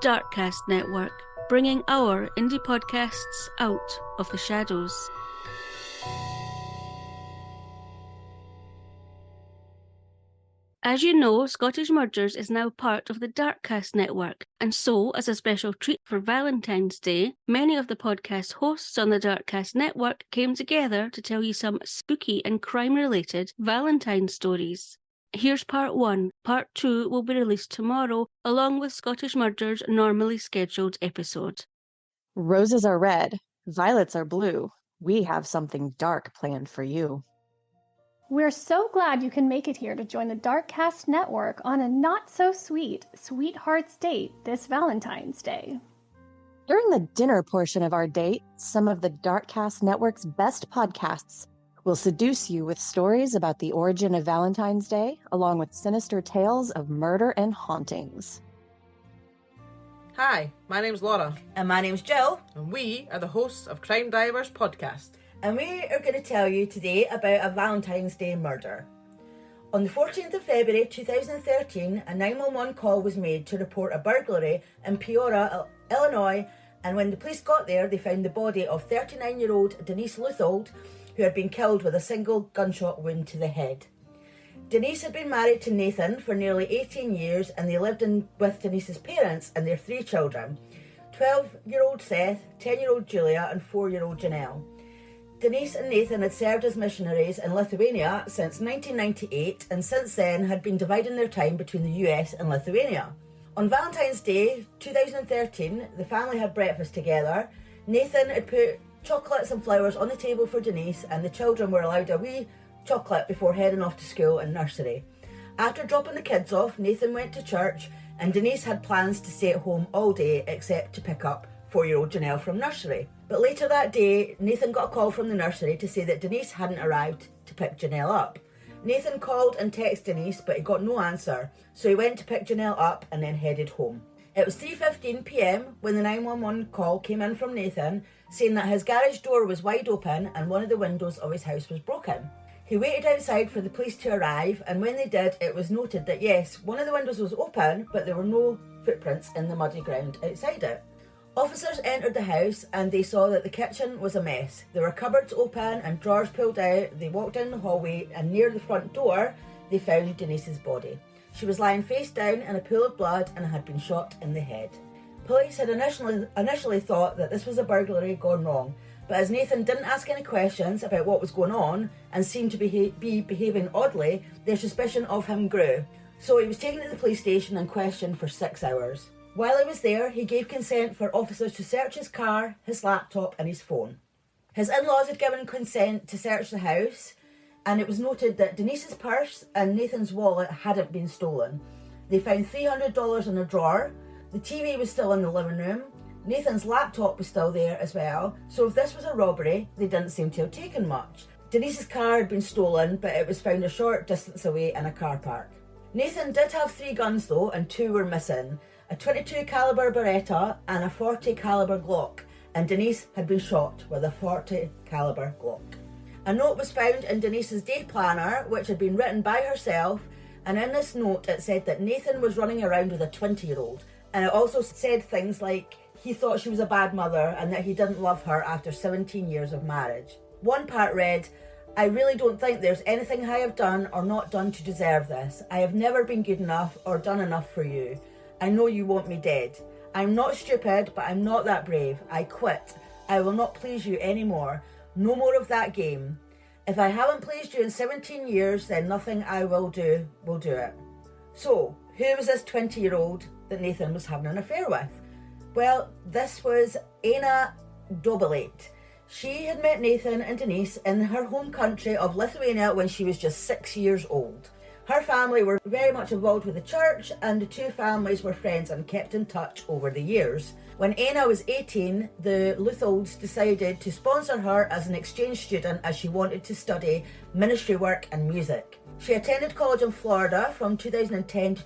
Darkcast Network, bringing our indie podcasts out of the shadows. As you know, Scottish Murders is now part of the Darkcast network, and so, as a special treat for Valentine's Day, many of the podcast hosts on the Darkcast network came together to tell you some spooky and crime-related Valentine stories. Here's part 1. Part 2 will be released tomorrow, along with Scottish Murders' normally scheduled episode. Roses are red, violets are blue. We have something dark planned for you. We're so glad you can make it here to join the Darkcast network on a not-so-sweet sweetheart's date this Valentine's Day. During the dinner portion of our date, some of the Darkcast network's best podcasts will seduce you with stories about the origin of Valentine's Day, along with sinister tales of murder and hauntings. Hi, my name's Laura. And my name's Gill. And we are the hosts of Crime Divers Podcast. And we are going to tell you today about a Valentine's Day murder. On the 14th of February 2013, a 911 call was made to report a burglary in Peoria, Illinois, and when the police got there, they found the body of 39-year-old Denise Luthold, who had been killed with a single gunshot wound to the head. Denise had been married to Nathan for nearly 18 years, and they lived with Denise's parents and their 3 children, 12-year-old Seth, 10-year-old Julia, and 4-year-old Janelle. Denise and Nathan had served as missionaries in Lithuania since 1998 and since then had been dividing their time between the US and Lithuania. On Valentine's Day 2013, the family had breakfast together. Nathan had put chocolates and flowers on the table for Denise, and the children were allowed a wee chocolate before heading off to school and nursery. After dropping the kids off, Nathan went to church and Denise had plans to stay at home all day except to pick up 4-year-old Janelle from nursery. But later that day, Nathan got a call from the nursery to say that Denise hadn't arrived to pick Janelle up. Nathan called and texted Denise, but he got no answer, so he went to pick Janelle up and then headed home. It was 3:15 p.m. when the 911 call came in from Nathan, saying that his garage door was wide open and one of the windows of his house was broken. He waited outside for the police to arrive, and when they did, it was noted that yes, one of the windows was open, but there were no footprints in the muddy ground outside it. Officers entered the house and they saw that the kitchen was a mess. There were cupboards open and drawers pulled out. They walked down the hallway and near the front door, they found Denise's body. She was lying face down in a pool of blood and had been shot in the head. Police had initially thought that this was a burglary gone wrong, but as Nathan didn't ask any questions about what was going on and seemed to be behaving oddly, their suspicion of him grew. So he was taken to the police station and questioned for 6 hours. While he was there, he gave consent for officers to search his car, his laptop and his phone. His in-laws had given consent to search the house, and it was noted that Denise's purse and Nathan's wallet hadn't been stolen. They found $300 in a drawer. The TV was still in the living room. Nathan's laptop was still there as well, so if this was a robbery, they didn't seem to have taken much. Denise's car had been stolen, but it was found a short distance away in a car park. Nathan did have 3 guns though, and 2 were missing. A 22 caliber Beretta and a 40 caliber Glock, and Denise had been shot with a 40 caliber Glock. A note was found in Denise's day planner, which had been written by herself, and in this note it said that Nathan was running around with a 20-year-old, and it also said things like he thought she was a bad mother and that he didn't love her after 17 years of marriage. One part read, "I really don't think there's anything I have done or not done to deserve this. I have never been good enough or done enough for you. I know you want me dead. I'm not stupid, but I'm not that brave. I quit. I will not please you anymore. No more of that game. If I haven't pleased you in 17 years, then nothing I will do it." So, who was this 20-year-old that Nathan was having an affair with? Well, this was Anna Dobalate. She had met Nathan and Denise in her home country of Lithuania when she was just 6 years old. Her family were very much involved with the church, and the 2 families were friends and kept in touch over the years. When Anna was 18, the Lutholds decided to sponsor her as an exchange student as she wanted to study ministry work and music. She attended college in Florida from 2010 to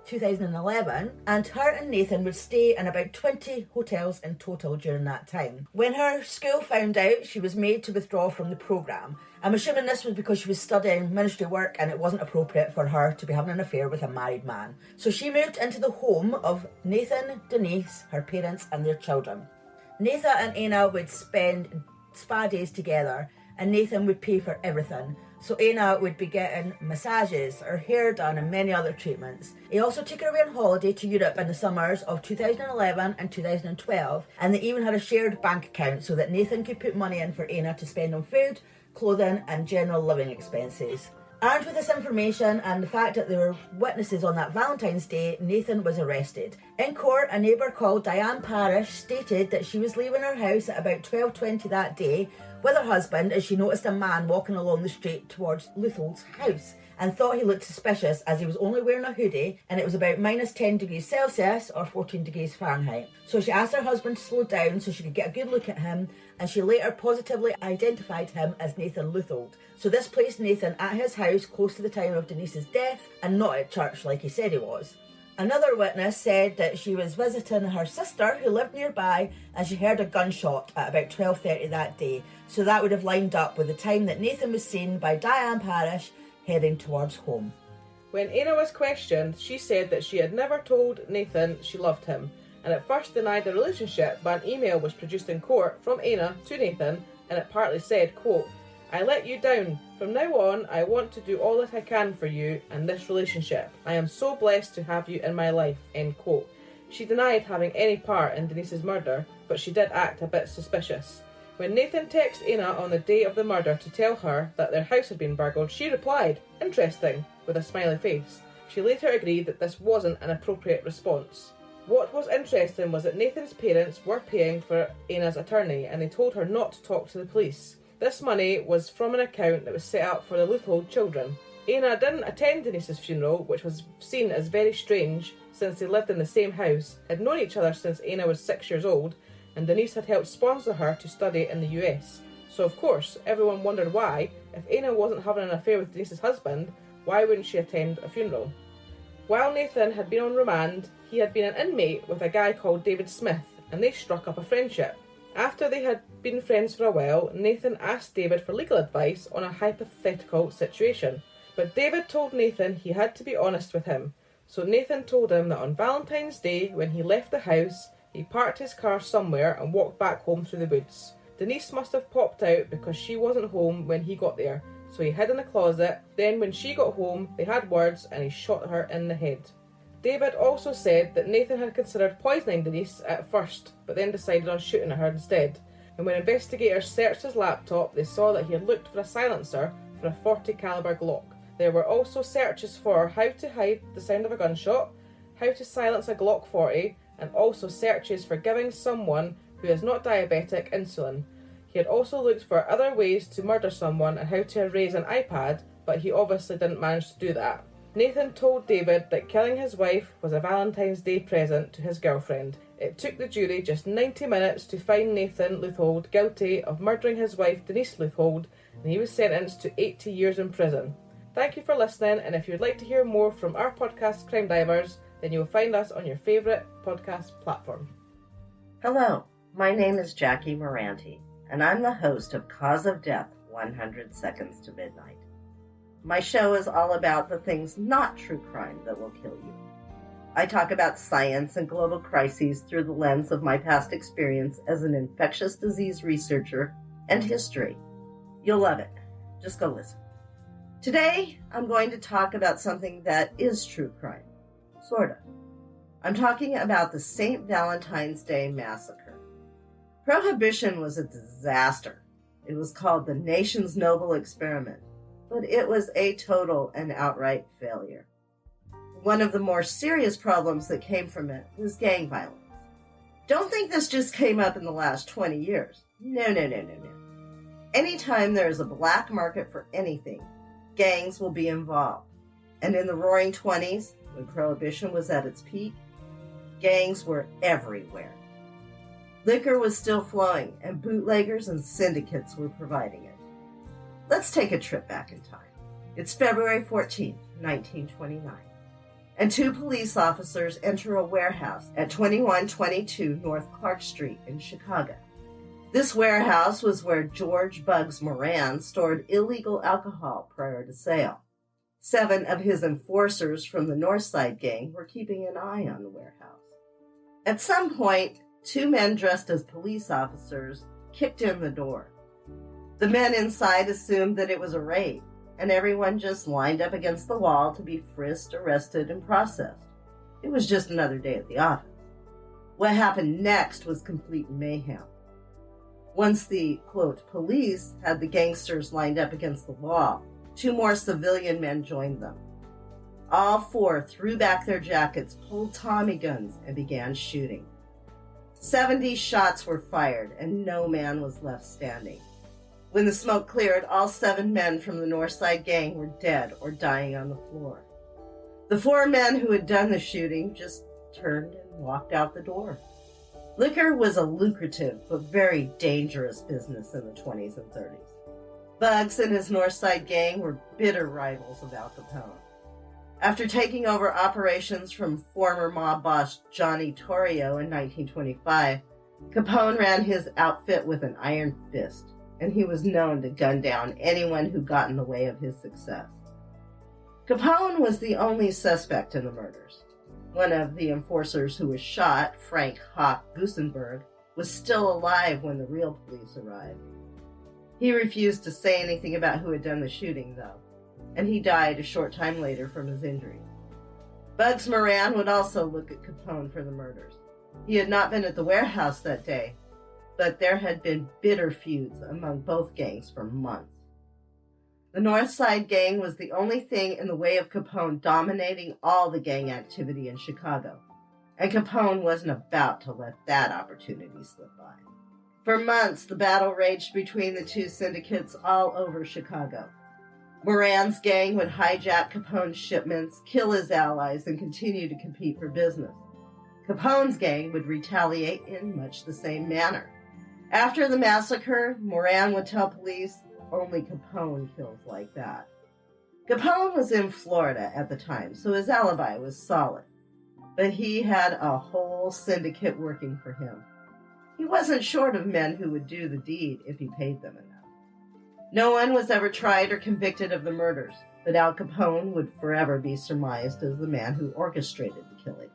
2011, and her and Nathan would stay in about 20 hotels in total during that time. When her school found out, she was made to withdraw from the programme. I'm assuming this was because she was studying ministry work and it wasn't appropriate for her to be having an affair with a married man. So she moved into the home of Nathan, Denise, her parents and their children. Nathan and Anna would spend spa days together and Nathan would pay for everything. So Anna would be getting massages, her hair done and many other treatments. He also took her away on holiday to Europe in the summers of 2011 and 2012, and they even had a shared bank account so that Nathan could put money in for Anna to spend on food, clothing and general living expenses. Armed with this information and the fact that there were witnesses on that Valentine's Day, Nathan was arrested. In court, a neighbour called Diane Parish stated that she was leaving her house at about 12:20 that day with her husband as she noticed a man walking along the street towards Luthold's house and thought he looked suspicious as he was only wearing a hoodie and it was about minus 10 degrees Celsius or 14 degrees Fahrenheit. So she asked her husband to slow down so she could get a good look at him, and she later positively identified him as Nathan Luthold. So this placed Nathan at his house close to the time of Denise's death and not at church like he said he was. Another witness said that she was visiting her sister who lived nearby and she heard a gunshot at about 12:30 that day. So that would have lined up with the time that Nathan was seen by Diane Parish heading towards home. When Anna was questioned, she said that she had never told Nathan she loved him, and at first denied the relationship, but an email was produced in court from Anna to Nathan, and it partly said, quote, "I let you down. From now on, I want to do all that I can for you and this relationship. I am so blessed to have you in my life," end quote. She denied having any part in Denise's murder, but she did act a bit suspicious. When Nathan texted Anna on the day of the murder to tell her that their house had been burgled, she replied, "Interesting," with a smiley face. She later agreed that this wasn't an appropriate response. What was interesting was that Nathan's parents were paying for Anna's attorney and they told her not to talk to the police. This money was from an account that was set up for the Luthold children. Anna didn't attend Denise's funeral, which was seen as very strange since they lived in the same house, had known each other since Anna was 6 years old, and Denise had helped sponsor her to study in the US. So of course, everyone wondered why, if Anna wasn't having an affair with Denise's husband, why wouldn't she attend a funeral? While Nathan had been on remand, he had been an inmate with a guy called David Smith, and they struck up a friendship. After they had been friends for a while, Nathan asked David for legal advice on a hypothetical situation. But David told Nathan he had to be honest with him. So Nathan told him that on Valentine's Day, when he left the house, he parked his car somewhere and walked back home through the woods. Denise must have popped out because she wasn't home when he got there, so he hid in the closet. Then when she got home, they had words and he shot her in the head. David also said that Nathan had considered poisoning Denise at first, but then decided on shooting her instead. And when investigators searched his laptop, they saw that he had looked for a silencer for a .40 caliber Glock. There were also searches for how to hide the sound of a gunshot, how to silence a Glock 40, and also searches for giving someone who is not diabetic insulin. He had also looked for other ways to murder someone and how to erase an iPad, but he obviously didn't manage to do that. Nathan told David that killing his wife was a Valentine's Day present to his girlfriend. It took the jury just 90 minutes to find Nathan Luthold guilty of murdering his wife Denise Luthold, and he was sentenced to 80 years in prison. Thank you for listening, and if you'd like to hear more from our podcast Crime Divers, then you will find us on your favourite podcast platform. Hello, my name is Jackie Moranti, and I'm the host of Cause of Death 100 Seconds to Midnight. My show is all about the things not true crime that will kill you. I talk about science and global crises through the lens of my past experience as an infectious disease researcher and history. You'll love it. Just go listen. Today, I'm going to talk about something that is true crime. Sorta. I'm talking about the St. Valentine's Day Massacre. Prohibition was a disaster. It was called the nation's noble experiment, but it was a total and outright failure. One of the more serious problems that came from it was gang violence. Don't think this just came up in the last 20 years. No. Anytime there is a black market for anything, gangs will be involved. And in the Roaring 20s, when Prohibition was at its peak, gangs were everywhere. Liquor was still flowing, and bootleggers and syndicates were providing it. Let's take a trip back in time. It's February 14th, 1929. and 2 police officers enter a warehouse at 2122 North Clark Street in Chicago. This warehouse was where George Bugs Moran stored illegal alcohol prior to sale. 7 of his enforcers from the Northside gang were keeping an eye on the warehouse. At some point, 2 men dressed as police officers kicked in the door. The men inside assumed that it was a raid, and everyone just lined up against the wall to be frisked, arrested, and processed. It was just another day at the office. What happened next was complete mayhem. Once the, quote, police had the gangsters lined up against the wall, 2 more civilian men joined them. All 4 threw back their jackets, pulled Tommy guns, and began shooting. 70 shots were fired, and no man was left standing. When the smoke cleared, all 7 men from the Northside gang were dead or dying on the floor. The 4 men who had done the shooting just turned and walked out the door. Liquor was a lucrative but very dangerous business in the 20s and 30s. Bugs and his Northside gang were bitter rivals of Al Capone. After taking over operations from former mob boss Johnny Torrio in 1925, Capone ran his outfit with an iron fist, and he was known to gun down anyone who got in the way of his success. Capone was the only suspect in the murders. One of the enforcers who was shot, Frank Hawk Busenberg, was still alive when the real police arrived. He refused to say anything about who had done the shooting, though, and he died a short time later from his injuries. Bugs Moran would also look at Capone for the murders. He had not been at the warehouse that day, but there had been bitter feuds among both gangs for months. The Northside gang was the only thing in the way of Capone dominating all the gang activity in Chicago, and Capone wasn't about to let that opportunity slip by. For months, the battle raged between the 2 syndicates all over Chicago. Moran's gang would hijack Capone's shipments, kill his allies, and continue to compete for business. Capone's gang would retaliate in much the same manner. After the massacre, Moran would tell police, "Only Capone kills like that." Capone was in Florida at the time, so his alibi was solid. But he had a whole syndicate working for him. He wasn't short of men who would do the deed if he paid them enough. No one was ever tried or convicted of the murders, but Al Capone would forever be surmised as the man who orchestrated the killings.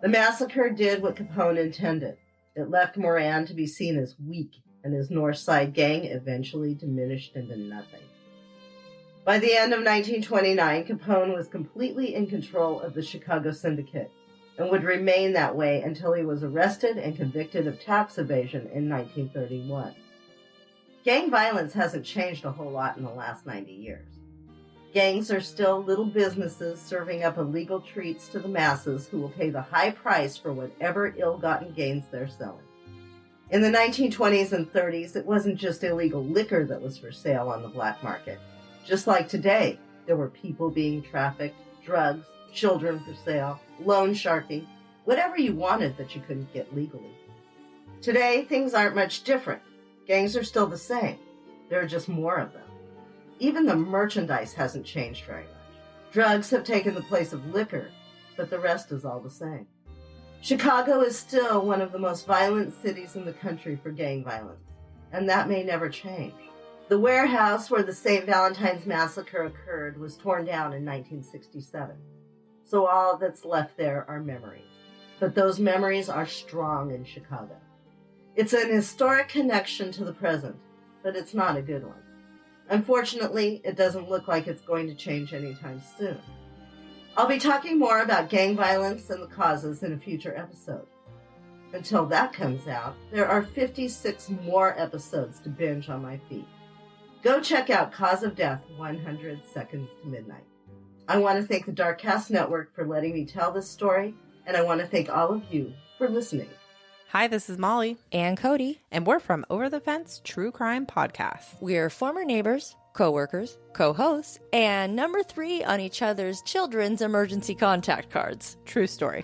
The massacre did what Capone intended. It left Moran to be seen as weak, and his Northside gang eventually diminished into nothing. By the end of 1929, Capone was completely in control of the Chicago Syndicate and would remain that way until he was arrested and convicted of tax evasion in 1931. Gang violence hasn't changed a whole lot in the last 90 years. Gangs are still little businesses serving up illegal treats to the masses who will pay the high price for whatever ill-gotten gains they're selling. In the 1920s and 30s, it wasn't just illegal liquor that was for sale on the black market. Just like today, there were people being trafficked, drugs, children for sale, loan sharking, whatever you wanted that you couldn't get legally. Today, things aren't much different. Gangs are still the same. There are just more of them. Even the merchandise hasn't changed very much. Drugs have taken the place of liquor, but the rest is all the same. Chicago is still one of the most violent cities in the country for gang violence, and that may never change. The warehouse where the St. Valentine's Massacre occurred was torn down in 1967, so all that's left there are memories. But those memories are strong in Chicago. It's an historic connection to the present, but it's not a good one. Unfortunately, it doesn't look like it's going to change anytime soon. I'll be talking more about gang violence and the causes in a future episode. Until that comes out, there are 56 more episodes to binge on my feed. Go check out Cause of Death 100 Seconds to Midnight. I want to thank the Darkcast Network for letting me tell this story, and I want to thank all of you for listening. Hi, this is Molly. And Cody. And we're from Over the Fence True Crime Podcast. We're former neighbors, co-workers, co-hosts, and number 3 on each other's children's emergency contact cards. True story.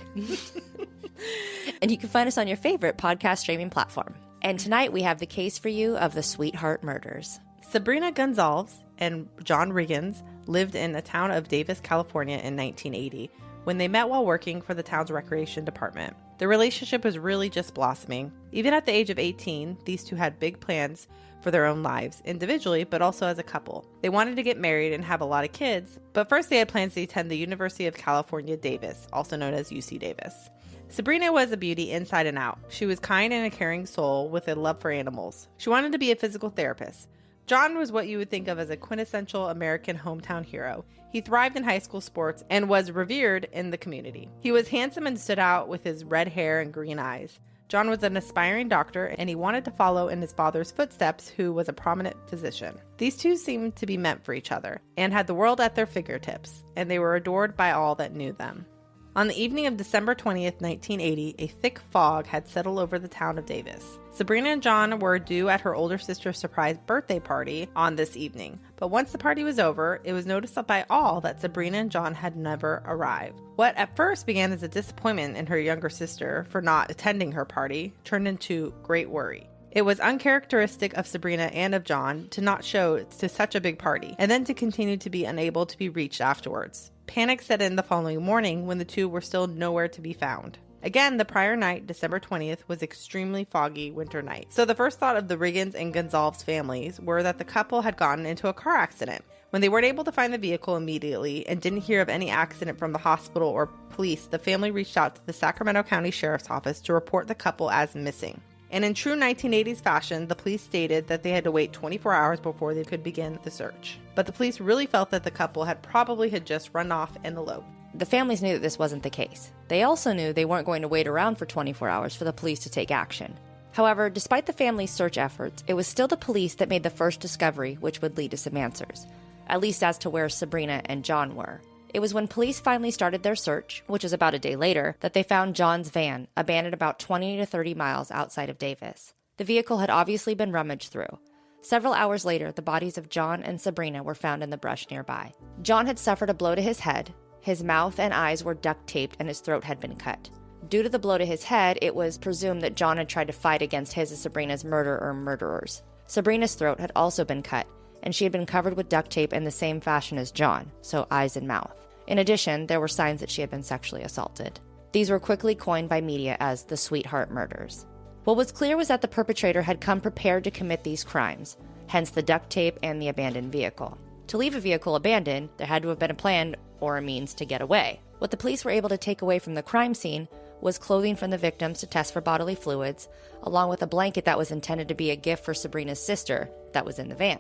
And you can find us on your favorite podcast streaming platform. And tonight we have the case for you of the Sweetheart Murders. Sabrina Gonzalez and John Riggins lived in the town of Davis, California in 1980 when they met while working for the town's recreation department. Their relationship was really just blossoming. Even at the age of 18, these two had big plans for their own lives, individually, but also as a couple. They wanted to get married and have a lot of kids, but first they had plans to attend the University of California, Davis, also known as UC Davis. Sabrina was a beauty inside and out. She was kind and a caring soul with a love for animals. She wanted to be a physical therapist. John was what you would think of as a quintessential American hometown hero. He thrived in high school sports and was revered in the community. He was handsome and stood out with his red hair and green eyes. John was an aspiring doctor, and he wanted to follow in his father's footsteps, who was a prominent physician. These two seemed to be meant for each other and had the world at their fingertips, and they were adored by all that knew them. On the evening of December 20th, 1980, a thick fog had settled over the town of Davis. Sabrina and John were due at her older sister's surprise birthday party on this evening, but once the party was over, it was noticed by all that Sabrina and John had never arrived. What at first began as a disappointment in her younger sister for not attending her party turned into great worry. It was uncharacteristic of Sabrina and of John to not show to such a big party, and then to continue to be unable to be reached afterwards. Panic set in the following morning when the two were still nowhere to be found. Again, the prior night, December 20th, was extremely foggy winter night. So the first thought of the Riggins and Gonzalez families were that the couple had gotten into a car accident. When they weren't able to find the vehicle immediately and didn't hear of any accident from the hospital or police, the family reached out to the Sacramento County Sheriff's Office to report the couple as missing. And in true 1980s fashion, the police stated that they had to wait 24 hours before they could begin the search. But the police really felt that the couple had just run off and eloped. The families knew that this wasn't the case. They also knew they weren't going to wait around for 24 hours for the police to take action. However, despite the family's search efforts, it was still the police that made the first discovery, which would lead to some answers, at least as to where Sabrina and John were. It was when police finally started their search, which was about a day later, that they found John's van, abandoned about 20 to 30 miles outside of Davis. The vehicle had obviously been rummaged through. Several hours later, the bodies of John and Sabrina were found in the brush nearby. John had suffered a blow to his head, his mouth and eyes were duct taped, and his throat had been cut. Due to the blow to his head, it was presumed that John had tried to fight against his and Sabrina's murderers. Sabrina's throat had also been cut, and she had been covered with duct tape in the same fashion as John, so eyes and mouth. In addition, there were signs that she had been sexually assaulted. These were quickly coined by media as the Sweetheart Murders. What was clear was that the perpetrator had come prepared to commit these crimes, hence the duct tape and the abandoned vehicle. To leave a vehicle abandoned, there had to have been a plan or a means to get away. What the police were able to take away from the crime scene was clothing from the victims to test for bodily fluids, along with a blanket that was intended to be a gift for Sabrina's sister that was in the van.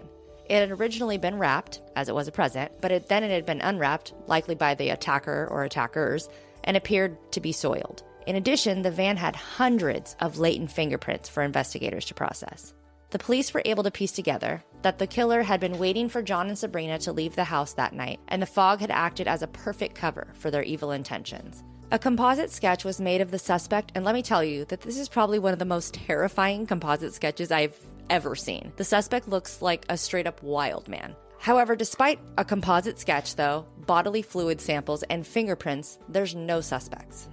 It had originally been wrapped, as it was a present, but it had been unwrapped, likely by the attacker or attackers, and appeared to be soiled. In addition, the van had hundreds of latent fingerprints for investigators to process. The police were able to piece together that the killer had been waiting for John and Sabrina to leave the house that night, and the fog had acted as a perfect cover for their evil intentions. A composite sketch was made of the suspect, and let me tell you that this is probably one of the most terrifying composite sketches I've ever seen. The suspect looks like a straight-up wild man. However, despite a composite sketch, though, bodily fluid samples and fingerprints, there's no suspects.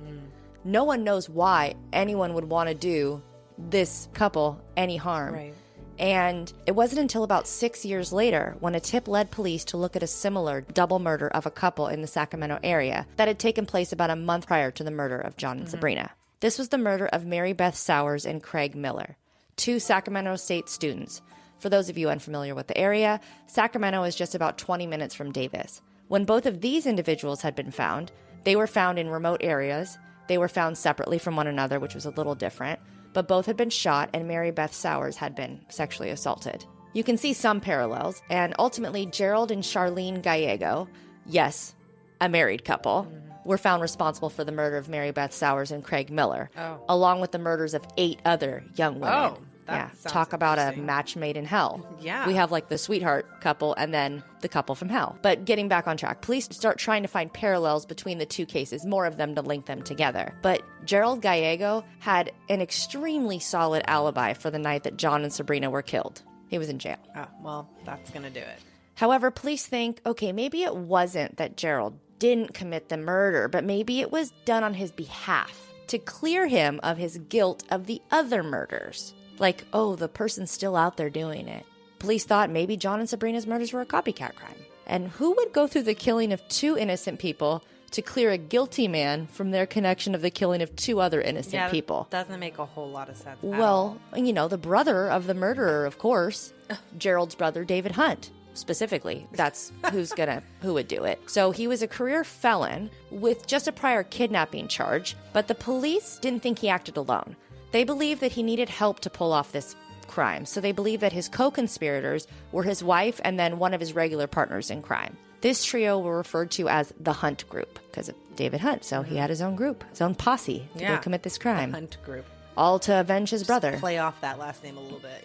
No one knows why anyone would want to do this couple any harm. Right. And it wasn't until about 6 years later, when a tip led police to look at a similar double murder of a couple in the Sacramento area that had taken place about a month prior to the murder of John and Sabrina. This was the murder of Mary Beth Sowers and Craig Miller, two Sacramento State students. For those of you unfamiliar with the area, Sacramento is just about 20 minutes from Davis. When both of these individuals had been found, they were found in remote areas. They were found separately from one another, which was a little different, but both had been shot, and Mary Beth Sowers had been sexually assaulted. You can see some parallels, and ultimately Gerald and Charlene Gallego, yes, a married couple, were found responsible for the murder of Mary Beth Sowers and Craig Miller, along with the murders of 8 other young women. Talk about a match made in hell. Yeah. We have like the sweetheart couple and then the couple from hell. But getting back on track, police start trying to find parallels between the two cases, more of them to link them together. But Gerald Gallego had an extremely solid alibi for the night that John and Sabrina were killed. He was in jail. Oh, well, that's going to do it. However, police think, okay, maybe it wasn't that Gerald didn't commit the murder, but maybe it was done on his behalf to clear him of his guilt of the other murders. Like, oh, the person's still out there doing it. Police thought maybe John and Sabrina's murders were a copycat crime. And who would go through the killing of 2 innocent people to clear a guilty man from their connection of the killing of 2 other innocent people. Doesn't make a whole lot of sense. Well, the brother of the murderer, of course, Gerald's brother, David Hunt. Specifically, that's who would do it. So he was a career felon with just a prior kidnapping charge, but the police didn't think he acted alone. They believed that he needed help to pull off this crime, so they believed that his co-conspirators were his wife and then one of his regular partners in crime. This trio were referred to as the Hunt Group because of David Hunt, so he had his own group, his own posse to go commit this crime. The Hunt Group. All to avenge his brother. Just play off that last name a little bit,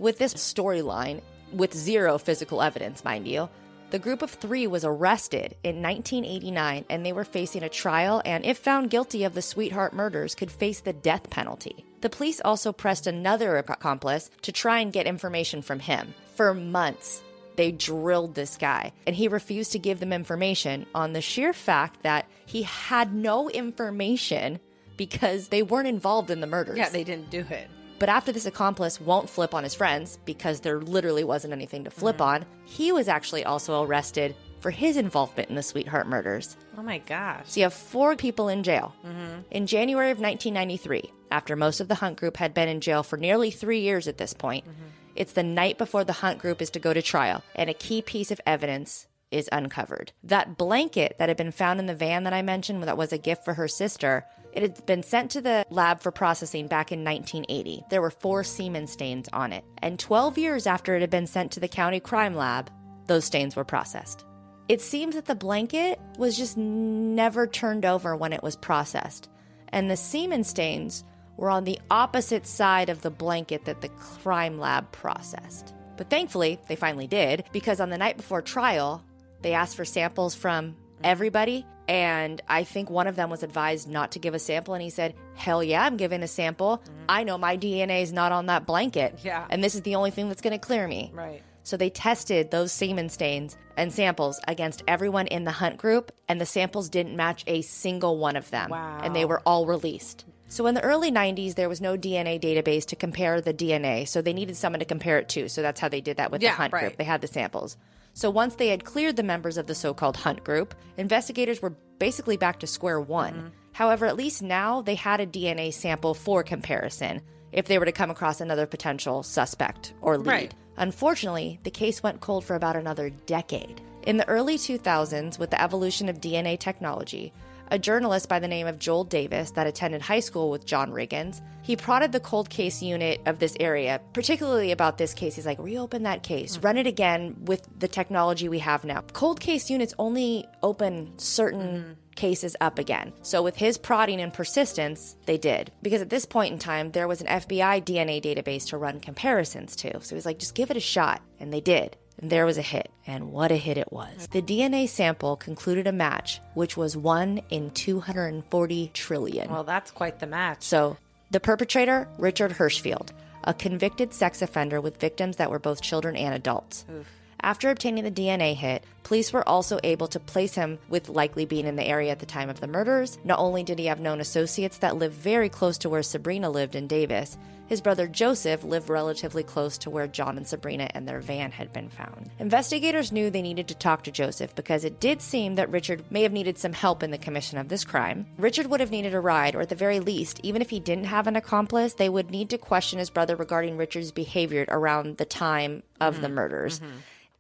With this storyline, with 0 physical evidence, mind you, the group of 3 was arrested in 1989, and they were facing a trial and, if found guilty of the Sweetheart murders, could face the death penalty. The police also pressed another accomplice to try and get information from him. For months, they drilled this guy, and he refused to give them information on the sheer fact that he had no information because they weren't involved in the murders. Yeah, they didn't do it. But after this accomplice won't flip on his friends because there literally wasn't anything to flip on, he was actually also arrested for his involvement in the Sweetheart murders. Oh my gosh. So you have 4 people in jail. In January of 1993, after most of the Hunt Group had been in jail for nearly 3 years at this point, it's the night before the Hunt Group is to go to trial, and a key piece of evidence is uncovered. That blanket that had been found in the van that I mentioned that was a gift for her sister, it had been sent to the lab for processing back in 1980. There were 4 semen stains on it. And 12 years after it had been sent to the county crime lab, those stains were processed. It seems that the blanket was just never turned over when it was processed. And the semen stains were on the opposite side of the blanket that the crime lab processed. But thankfully, they finally did, because on the night before trial, they asked for samples from everybody, and I think one of them was advised not to give a sample, and he said, hell yeah, I'm giving a sample. I know my DNA is not on that blanket, and this is the only thing that's going to clear me. Right. So they tested those semen stains and samples against everyone in the Hunt Group, and the samples didn't match a single one of them. Wow. And they were all released. So in the early 90s, there was no DNA database to compare the DNA, so they needed someone to compare it to. So that's how they did that with the Hunt Group. They had the samples. So once they had cleared the members of the so-called Hunt Group, investigators were basically back to square one. However, at least now they had a DNA sample for comparison if they were to come across another potential suspect or lead. Right. Unfortunately, the case went cold for about another decade. In the early 2000s, with the evolution of DNA technology, a journalist by the name of Joel Davis that attended high school with John Riggins, he prodded the cold case unit of this area, particularly about this case. He's like, reopen that case, run it again with the technology we have now. Cold case units only open certain cases up again. So with his prodding and persistence, they did. Because at this point in time, there was an FBI DNA database to run comparisons to. So he was like, just give it a shot. And they did. And there was a hit. And what a hit it was. The DNA sample concluded a match, which was 1 in 240 trillion. Well, that's quite the match. So the perpetrator, Richard Hirschfield, a convicted sex offender with victims that were both children and adults. Oof. After obtaining the DNA hit, police were also able to place him with likely being in the area at the time of the murders. Not only did he have known associates that lived very close to where Sabrina lived in Davis, his brother Joseph lived relatively close to where John and Sabrina and their van had been found. Investigators knew they needed to talk to Joseph because it did seem that Richard may have needed some help in the commission of this crime. Richard would have needed a ride, or at the very least, even if he didn't have an accomplice, they would need to question his brother regarding Richard's behavior around the time of the murders.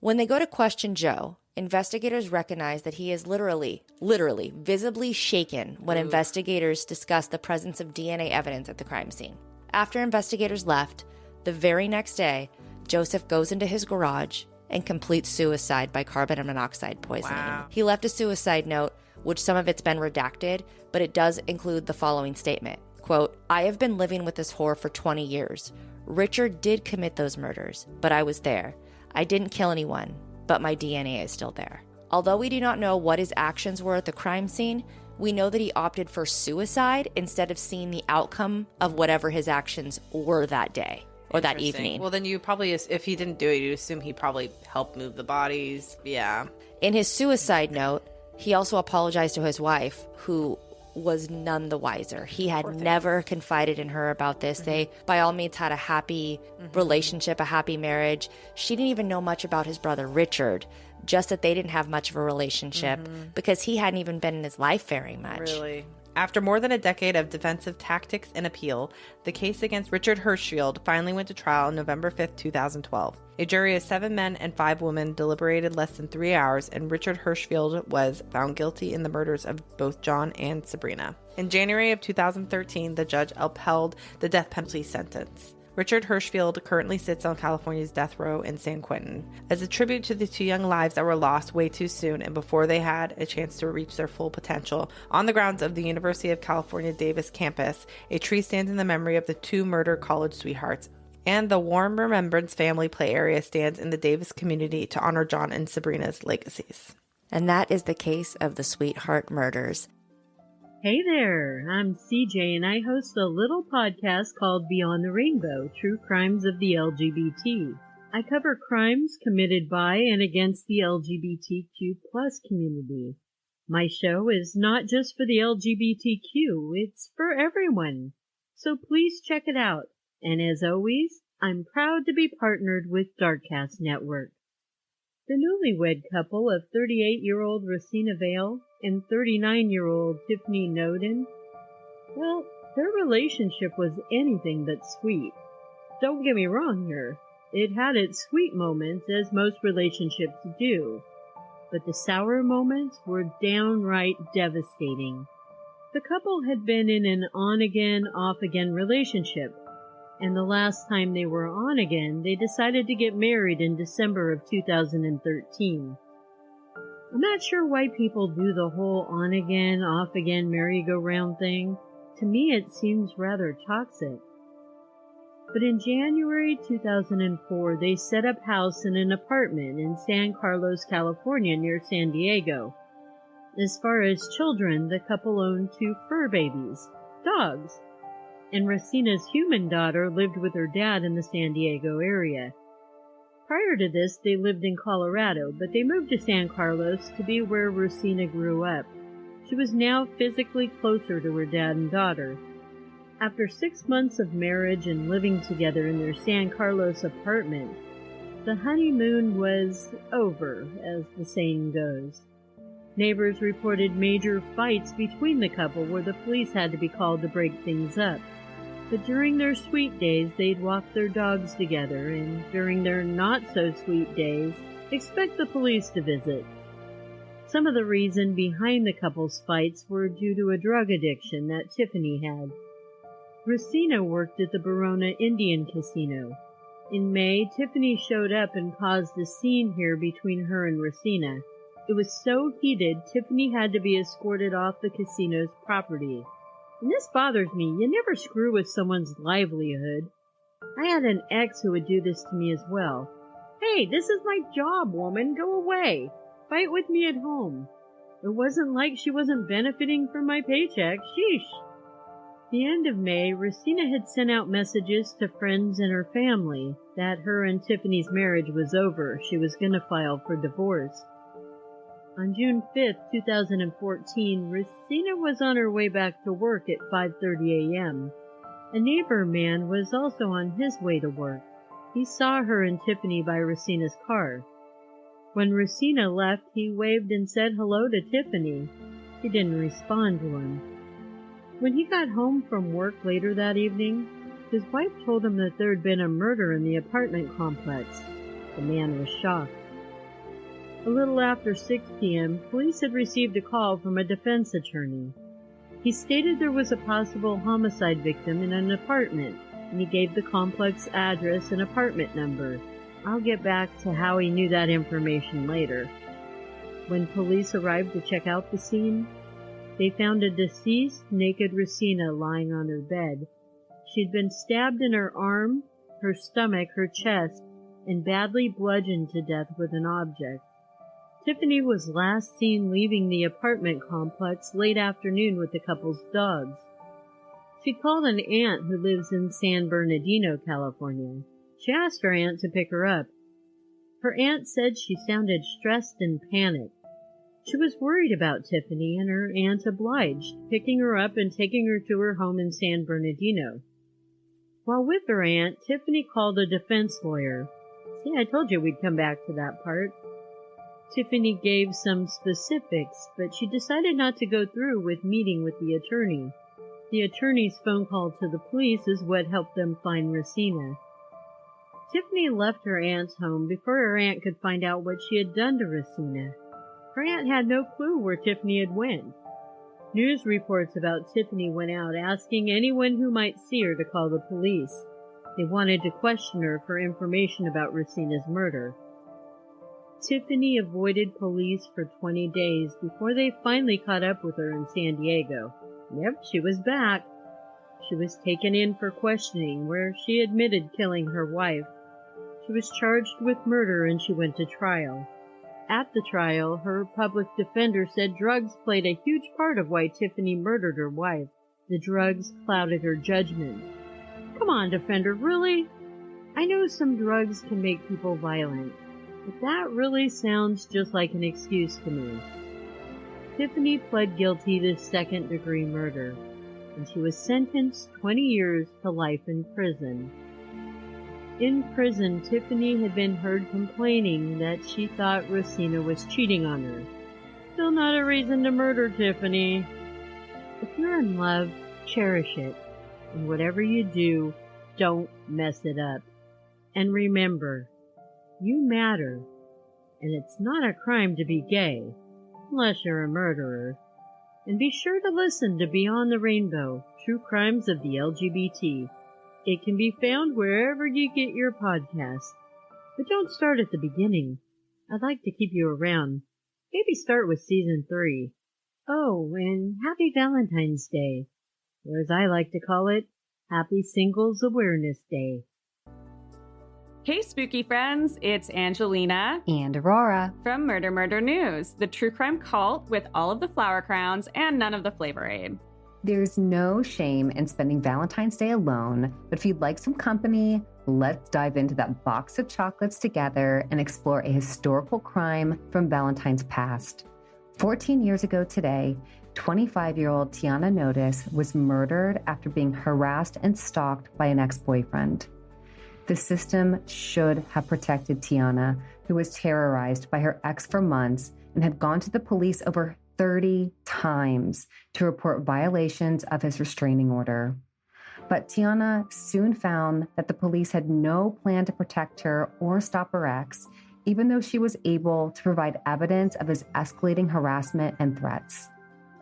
When they go to question Joe, investigators recognize that he is literally, visibly shaken when investigators discuss the presence of DNA evidence at the crime scene. After investigators left, the very next day, Joseph goes into his garage and completes suicide by carbon monoxide poisoning. Wow. He left a suicide note, which some of it's been redacted, but it does include the following statement. Quote, I have been living with this whore for 20 years. Richard did commit those murders, but I was there. I didn't kill anyone, but my DNA is still there. Although we do not know what his actions were at the crime scene, we know that he opted for suicide instead of seeing the outcome of whatever his actions were that day or that evening. Well, then you probably, if he didn't do it, you'd assume he probably helped move the bodies. Yeah. In his suicide note, he also apologized to his wife, who was none the wiser. He had never confided in her about this. They, by all means, had a happy relationship, a happy marriage. She didn't even know much about his brother, Richard. just that they didn't have much of a relationship because he hadn't even been in his life very much. Really? After more than a decade of defensive tactics and appeal, the case against Richard Hirschfield finally went to trial on November 5, 2012. A jury of 7 men and 5 women deliberated less than 3 hours, and Richard Hirschfield was found guilty in the murders of both John and Sabrina. In January of 2013, the judge upheld the death penalty sentence. Richard Hirschfield currently sits on California's death row in San Quentin. As a tribute to the 2 young lives that were lost way too soon and before they had a chance to reach their full potential, on the grounds of the University of California Davis campus, a tree stands in the memory of the 2 murdered college sweethearts, and the Warm Remembrance Family Play Area stands in the Davis community to honor John and Sabrina's legacies. And that is the case of the Sweetheart Murders. Hey there, I'm CJ and I host a little podcast called Beyond the Rainbow, True Crimes of the LGBT. I cover crimes committed by and against the LGBTQ plus community. My show is not just for the LGBTQ, it's for everyone. So please check it out. And as always, I'm proud to be partnered with Darkcast Network. The newlywed couple of 38-year-old Rosina Vale and 39-year-old Tiffany Noden, well, their relationship was anything but sweet. Don't get me wrong here. It had its sweet moments, as most relationships do. But the sour moments were downright devastating. The couple had been in an on-again, off-again relationship, and the last time they were on again, they decided to get married in December of 2013. I'm not sure why people do the whole on-again, off-again merry-go-round thing. To me, it seems rather toxic. But in January 2004, they set up house in an apartment in San Carlos, California, near San Diego. As far as children, the couple owned 2 fur babies, dogs, and Rosina's human daughter lived with her dad in the San Diego area. Prior to this, they lived in Colorado, but they moved to San Carlos to be where Rosina grew up. She was now physically closer to her dad and daughter. After 6 months of marriage and living together in their San Carlos apartment, the honeymoon was over, as the saying goes. Neighbors reported major fights between the couple where the police had to be called to break things up. But during their sweet days, they'd walk their dogs together, and during their not-so-sweet days, expect the police to visit. Some of the reason behind the couple's fights were due to a drug addiction that Tiffany had. Rosina worked at the Barona Indian Casino. In May, Tiffany showed up and caused a scene here between her and Rosina. It was so heated, Tiffany had to be escorted off the casino's property. And this bothers me. You never screw with someone's livelihood. I had an ex who would do this to me as well. Hey, this is my job, woman. Go away. Fight with me at home. It wasn't like she wasn't benefiting from my paycheck. Sheesh. The end of May, Rosina had sent out messages to friends and her family that her and Tiffany's marriage was over. She was going to file for divorce. On June 5th, 2014, Rosina was on her way back to work at 5:30 a.m. A neighbor man was also on his way to work. He saw her and Tiffany by Rosina's car. When Rosina left, he waved and said hello to Tiffany. She didn't respond to him. When he got home from work later that evening, his wife told him that there had been a murder in the apartment complex. The man was shocked. A little after 6 p.m., police had received a call from a defense attorney. He stated there was a possible homicide victim in an apartment, and he gave the complex address and apartment number. I'll get back to how he knew that information later. When police arrived to check out the scene, they found a deceased, naked Rosina lying on her bed. She'd been stabbed in her arm, her stomach, her chest, and badly bludgeoned to death with an object. Tiffany was last seen leaving the apartment complex late afternoon with the couple's dogs. She called an aunt who lives in San Bernardino, California. She asked her aunt to pick her up. Her aunt said she sounded stressed and panicked. She was worried about Tiffany, and her aunt obliged, picking her up and taking her to her home in San Bernardino. While with her aunt, Tiffany called a defense lawyer. See, I told you we'd come back to that part. Tiffany gave some specifics, but she decided not to go through with meeting with the attorney. The attorney's phone call to the police is what helped them find Racina. Tiffany left her aunt's home before her aunt could find out what she had done to Racina. Her aunt had no clue where Tiffany had went. News reports about Tiffany went out asking anyone who might see her to call the police. They wanted to question her for information about Racina's murder. Tiffany avoided police for 20 days before they finally caught up with her in San Diego. Yep, she was back. She was taken in for questioning, where she admitted killing her wife. She was charged with murder and she went to trial. At the trial, her public defender said drugs played a huge part of why Tiffany murdered her wife. The drugs clouded her judgment. Come on, defender, really? I know some drugs can make people violent, but that really sounds just like an excuse to me. Tiffany pled guilty to second-degree murder, and she was sentenced 20 years to life in prison. In prison, Tiffany had been heard complaining that she thought Racina was cheating on her. Still not a reason to murder Tiffany. If you're in love, cherish it, and whatever you do, don't mess it up. And remember, you matter, and it's not a crime to be gay, unless you're a murderer. And be sure to listen to Beyond the Rainbow, True Crimes of the LGBT. It can be found wherever you get your podcasts. But don't start at the beginning. I'd like to keep you around. Maybe start with Season 3. Oh, and Happy Valentine's Day. Or as I like to call it, Happy Singles Awareness Day. Hey, spooky friends, it's Angelina and Auora from Murder Murder News, the true crime cult with all of the flower crowns and none of the flavor aid. There's no shame in spending Valentine's Day alone, but if you'd like some company, let's dive into that box of chocolates together and explore a historical crime from Valentine's past. 14 years ago today, 25-year-old Tiana Notice was murdered after being harassed and stalked by an ex-boyfriend. The system should have protected Tiana, who was terrorized by her ex for months and had gone to the police over 30 times to report violations of his restraining order. But Tiana soon found that the police had no plan to protect her or stop her ex, even though she was able to provide evidence of his escalating harassment and threats.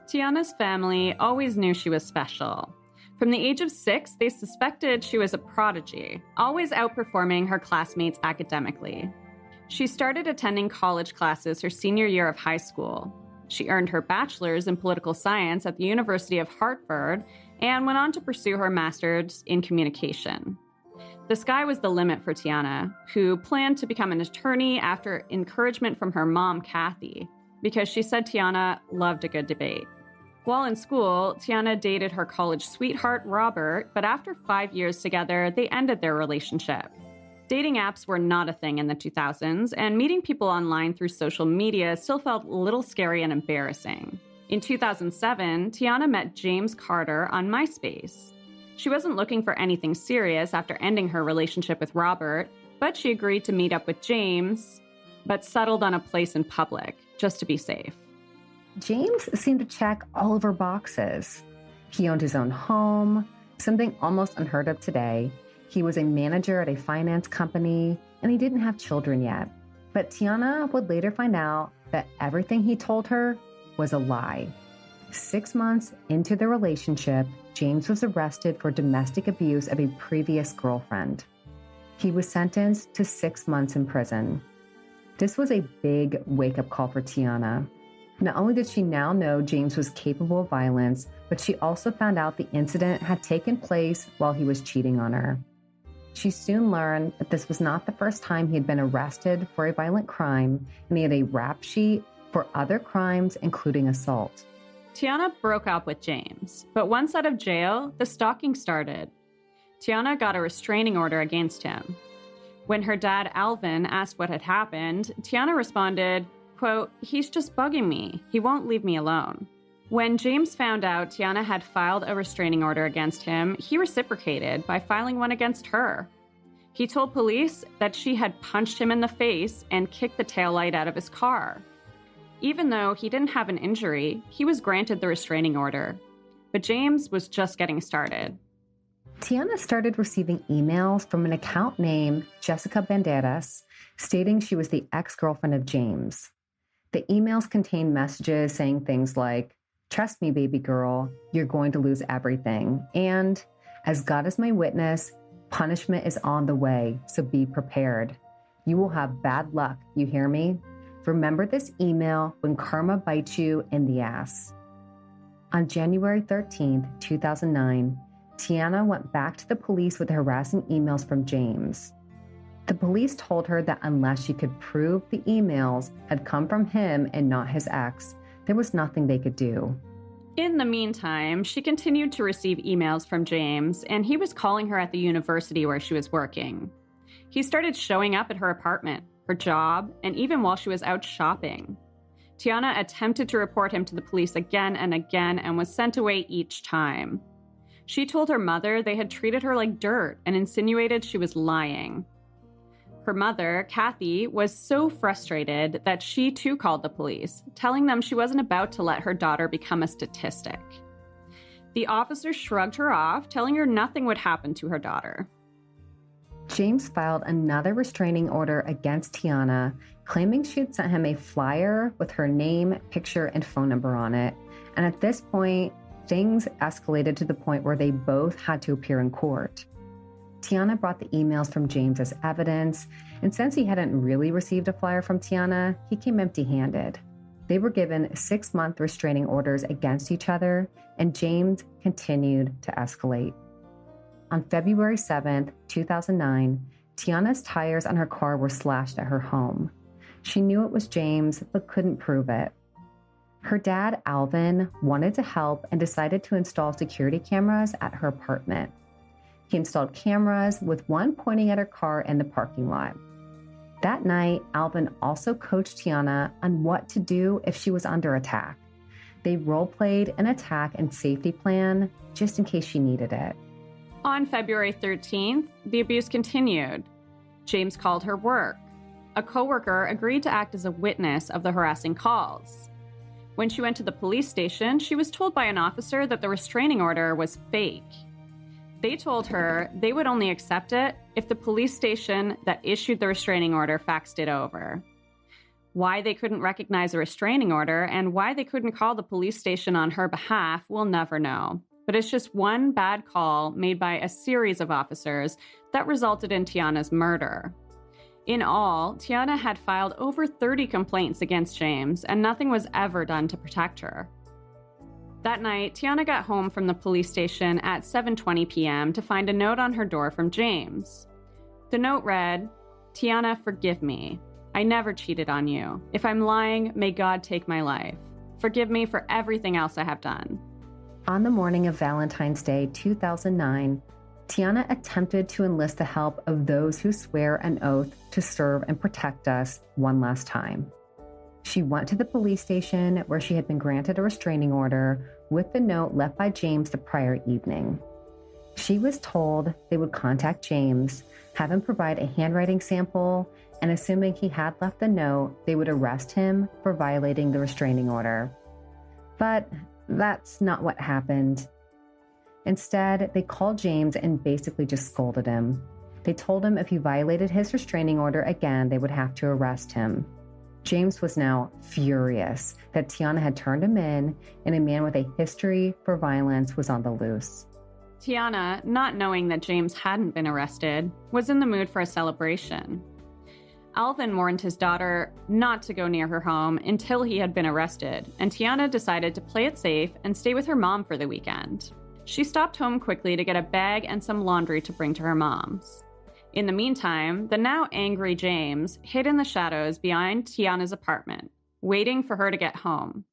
Tiana's family always knew she was special. From the age of 6, they suspected she was a prodigy, always outperforming her classmates academically. She started attending college classes her senior year of high school. She earned her bachelor's in political science at the University of Hartford and went on to pursue her master's in communication. The sky was the limit for Tiana, who planned to become an attorney after encouragement from her mom, Kathy, because she said Tiana loved a good debate. While in school, Tiana dated her college sweetheart, Robert, but after 5 years together, they ended their relationship. Dating apps were not a thing in the 2000s, and meeting people online through social media still felt a little scary and embarrassing. In 2007, Tiana met James Carter on MySpace. She wasn't looking for anything serious after ending her relationship with Robert, but she agreed to meet up with James, but settled on a place in public, just to be safe. James seemed to check all of her boxes. He owned his own home, something almost unheard of today. He was a manager at a finance company, and he didn't have children yet. But Tiana would later find out that everything he told her was a lie. 6 months into the relationship, James was arrested for domestic abuse of a previous girlfriend. He was sentenced to 6 months in prison. This was a big wake-up call for Tiana. Not only did she now know James was capable of violence, but she also found out the incident had taken place while he was cheating on her. She soon learned that this was not the first time he had been arrested for a violent crime, and he had a rap sheet for other crimes, including assault. Tiana broke up with James, but once out of jail, the stalking started. Tiana got a restraining order against him. When her dad, Alvin, asked what had happened, Tiana responded, quote, "He's just bugging me. He won't leave me alone." When James found out Tiana had filed a restraining order against him, he reciprocated by filing one against her. He told police that she had punched him in the face and kicked the taillight out of his car. Even though he didn't have an injury, he was granted the restraining order. But James was just getting started. Tiana started receiving emails from an account named Jessica Banderas stating she was the ex-girlfriend of James. The emails contained messages saying things like, "Trust me, baby girl, you're going to lose everything." And, "As God is my witness, punishment is on the way, so be prepared. You will have bad luck, you hear me? Remember this email when karma bites you in the ass." On January 13th, 2009, Tiana went back to the police with harassing emails from James. The police told her that unless she could prove the emails had come from him and not his ex, there was nothing they could do. In the meantime, she continued to receive emails from James, and he was calling her at the university where she was working. He started showing up at her apartment, her job, and even while she was out shopping. Tiana attempted to report him to the police again and again and was sent away each time. She told her mother they had treated her like dirt and insinuated she was lying. Her mother, Kathy, was so frustrated that she too called the police, telling them she wasn't about to let her daughter become a statistic. The officer shrugged her off, telling her nothing would happen to her daughter. James filed another restraining order against Tiana, claiming she had sent him a flyer with her name, picture, and phone number on it. And at this point, things escalated to the point where they both had to appear in court. Tiana brought the emails from James as evidence, and since he hadn't really received a flyer from Tiana, he came empty-handed. They were given 6-month restraining orders against each other, and James continued to escalate. On February 7th, 2009, Tiana's tires on her car were slashed at her home. She knew it was James, but couldn't prove it. Her dad, Alvin, wanted to help and decided to install security cameras at her apartment. He installed cameras, with one pointing at her car in the parking lot. That night, Alvin also coached Tiana on what to do if she was under attack. They role-played an attack and safety plan just in case she needed it. On February 13th, the abuse continued. James called her work. A coworker agreed to act as a witness of the harassing calls. When she went to the police station, she was told by an officer that the restraining order was fake. They told her they would only accept it if the police station that issued the restraining order faxed it over. Why they couldn't recognize a restraining order and why they couldn't call the police station on her behalf, we'll never know. But it's just one bad call made by a series of officers that resulted in Tiana's murder. In all, Tiana had filed over 30 complaints against James, and nothing was ever done to protect her. That night, Tiana got home from the police station at 7:20 p.m. to find a note on her door from James. The note read, "Tiana, forgive me. I never cheated on you. If I'm lying, may God take my life. Forgive me for everything else I have done." On the morning of Valentine's Day 2009, Tiana attempted to enlist the help of those who swear an oath to serve and protect us one last time. She went to the police station where she had been granted a restraining order with the note left by James the prior evening. She was told they would contact James, have him provide a handwriting sample, and assuming he had left the note, they would arrest him for violating the restraining order. But that's not what happened. Instead, they called James and basically just scolded him. They told him if he violated his restraining order again, they would have to arrest him. James was now furious that Tiana had turned him in, and a man with a history for violence was on the loose. Tiana, not knowing that James hadn't been arrested, was in the mood for a celebration. Alvin warned his daughter not to go near her home until he had been arrested, and Tiana decided to play it safe and stay with her mom for the weekend. She stopped home quickly to get a bag and some laundry to bring to her mom's. In the meantime, the now angry James hid in the shadows behind Tiana's apartment, waiting for her to get home.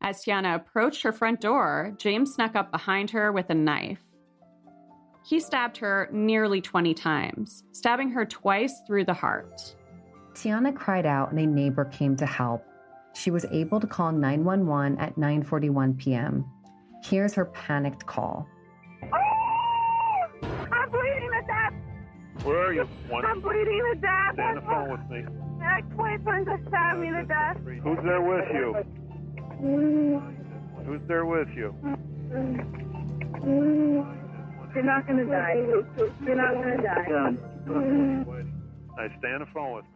As Tiana approached her front door, James snuck up behind her with a knife. He stabbed her nearly 20 times, stabbing her twice through the heart. Tiana cried out and a neighbor came to help. She was able to call 911 at 9:41 p.m. Here's her panicked call. I'm bleeding to death! Where are you? I'm bleeding to death. Stay on the phone with me. My ex-boyfriend just stabbed me to death. Who's there with you? Who's there with you? You're not gonna die. You're not gonna die. Now stay on the phone with me.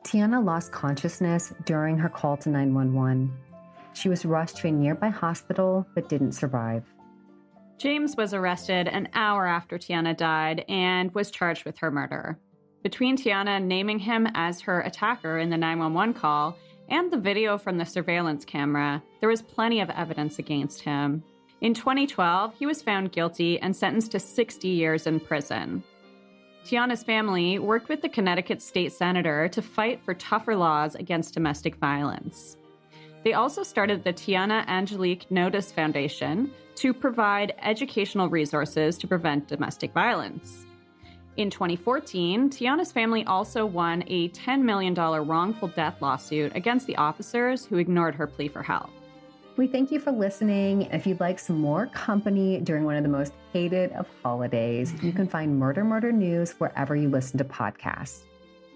Tiana lost consciousness during her call to 911. She was rushed to a nearby hospital but didn't survive. James was arrested an hour after Tiana died and was charged with her murder. Between Tiana naming him as her attacker in the 911 call and the video from the surveillance camera, there was plenty of evidence against him. In 2012, he was found guilty and sentenced to 60 years in prison. Tiana's family worked with the Connecticut state senator to fight for tougher laws against domestic violence. They also started the Tiana Angelique Notice Foundation to provide educational resources to prevent domestic violence. In 2014, Tiana's family also won a $10 million wrongful death lawsuit against the officers who ignored her plea for help. We thank you for listening. If you'd like some more company during one of the most hated of holidays, you can find Murder News wherever you listen to podcasts.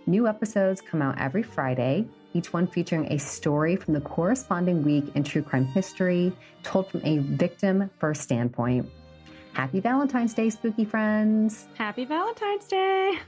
New episodes come out every Friday, each one featuring a story from the corresponding week in true crime history, told from a victim-first standpoint. Happy Valentine's Day, spooky friends. Happy Valentine's Day.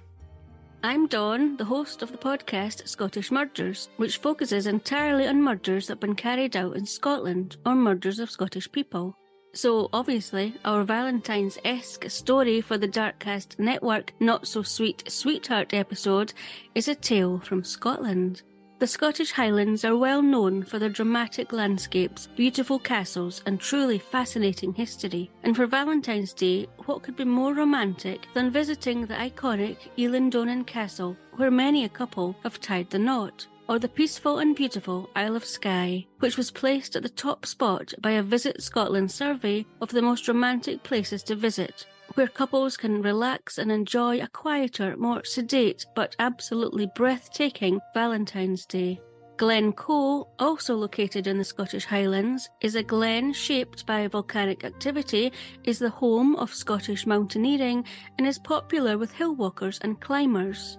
I'm Dawn, the host of the podcast Scottish Murders, which focuses entirely on murders that have been carried out in Scotland or murders of Scottish people. So, obviously, our Valentine's-esque story for the Darkcast Network Not So Sweet Sweetheart episode is a tale from Scotland. The Scottish Highlands are well known for their dramatic landscapes, beautiful castles, and truly fascinating history. And for Valentine's Day, what could be more romantic than visiting the iconic Elandonan Castle, where many a couple have tied the knot? Or the peaceful and beautiful Isle of Skye, which was placed at the top spot by a Visit Scotland survey of the most romantic places to visit, where couples can relax and enjoy a quieter, more sedate but absolutely breathtaking Valentine's Day. Glencoe, also located in the Scottish Highlands, is a glen shaped by volcanic activity, is the home of Scottish mountaineering, and is popular with hill walkers and climbers.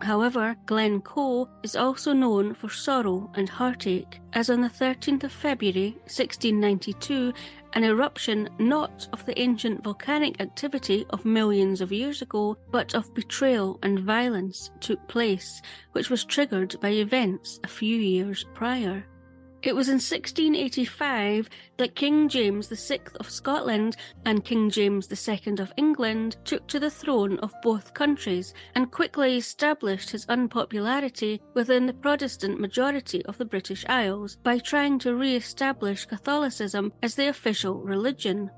However, Glencoe is also known for sorrow and heartache, as on the 13th of February 1692, an eruption not of the ancient volcanic activity of millions of years ago, but of betrayal and violence took place, which was triggered by events a few years prior. It was in 1685 that King James VI of Scotland and King James II of England took to the throne of both countries and quickly established his unpopularity within the Protestant majority of the British Isles by trying to re-establish Catholicism as the official religion.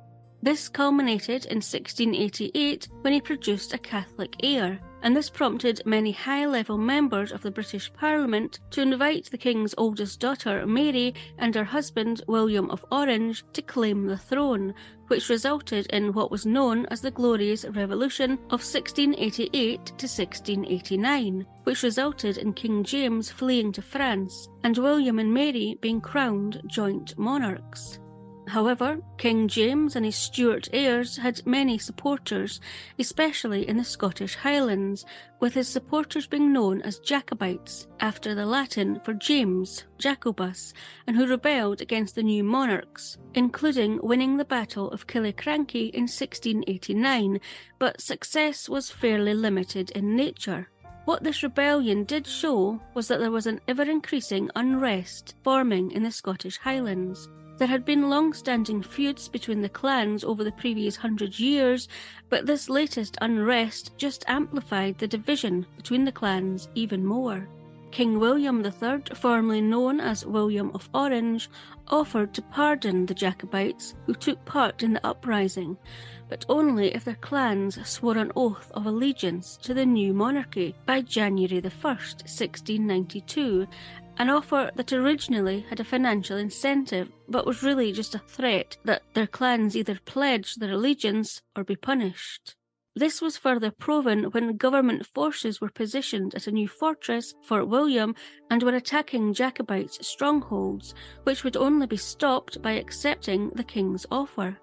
This culminated in 1688 when he produced a Catholic heir, and this prompted many high-level members of the British Parliament to invite the King's oldest daughter, Mary, and her husband, William of Orange, to claim the throne, which resulted in what was known as the Glorious Revolution of 1688 to 1689, which resulted in King James fleeing to France, and William and Mary being crowned joint monarchs. However, King James and his Stuart heirs had many supporters, especially in the Scottish Highlands, with his supporters being known as Jacobites, after the Latin for James, Jacobus, and who rebelled against the new monarchs, including winning the Battle of Killiecrankie in 1689, but success was fairly limited in nature. What this rebellion did show was that there was an ever-increasing unrest forming in the Scottish Highlands. There had been long-standing feuds between the clans over the previous 100 years, but this latest unrest just amplified the division between the clans even more. King William III, formerly known as William of Orange, offered to pardon the Jacobites who took part in the uprising, but only if their clans swore an oath of allegiance to the new monarchy by January 1st, 1692, an offer that originally had a financial incentive but was really just a threat that their clans either pledge their allegiance or be punished. This was further proven when government forces were positioned at a new fortress, Fort William, and were attacking Jacobites' strongholds, which would only be stopped by accepting the king's offer.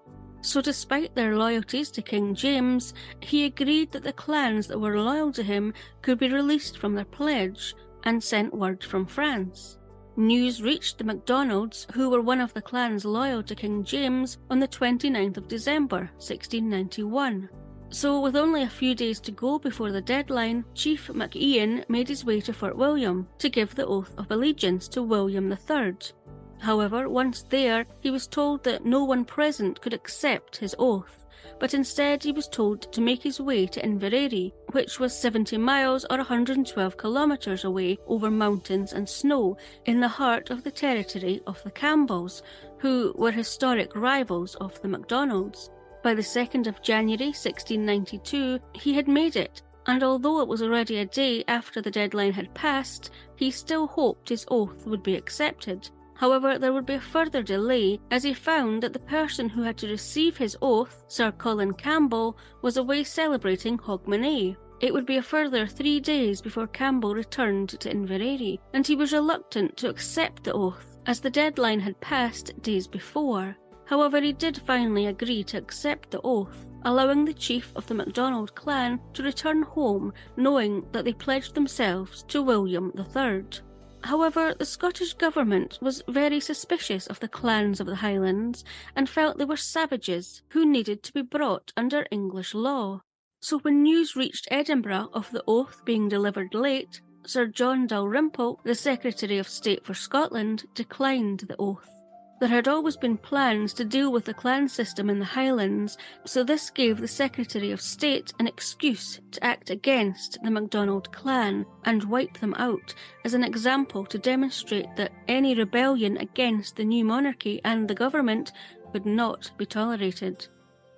So despite their loyalties to King James, he agreed that the clans that were loyal to him could be released from their pledge, and sent word from France. News reached the MacDonalds, who were one of the clans loyal to King James, on the 29th of December, 1691. So with only a few days to go before the deadline, Chief MacIan made his way to Fort William to give the oath of allegiance to William III. However, once there, he was told that no one present could accept his oath, but instead he was told to make his way to Inverary, which was 70 miles or 112 kilometres away over mountains and snow in the heart of the territory of the Campbells, who were historic rivals of the MacDonalds. By the 2nd of January 1692, he had made it, and although it was already a day after the deadline had passed, he still hoped his oath would be accepted. However, there would be a further delay, as he found that the person who had to receive his oath, Sir Colin Campbell, was away celebrating Hogmanay. It would be a further 3 days before Campbell returned to Inverary, and he was reluctant to accept the oath, as the deadline had passed days before. However, he did finally agree to accept the oath, allowing the chief of the MacDonald clan to return home, knowing that they pledged themselves to William III. However, the Scottish government was very suspicious of the clans of the Highlands and felt they were savages who needed to be brought under English law. So when news reached Edinburgh of the oath being delivered late, Sir John Dalrymple, the Secretary of State for Scotland, declined the oath. There had always been plans to deal with the clan system in the Highlands, so this gave the Secretary of State an excuse to act against the MacDonald clan and wipe them out as an example to demonstrate that any rebellion against the new monarchy and the government would not be tolerated.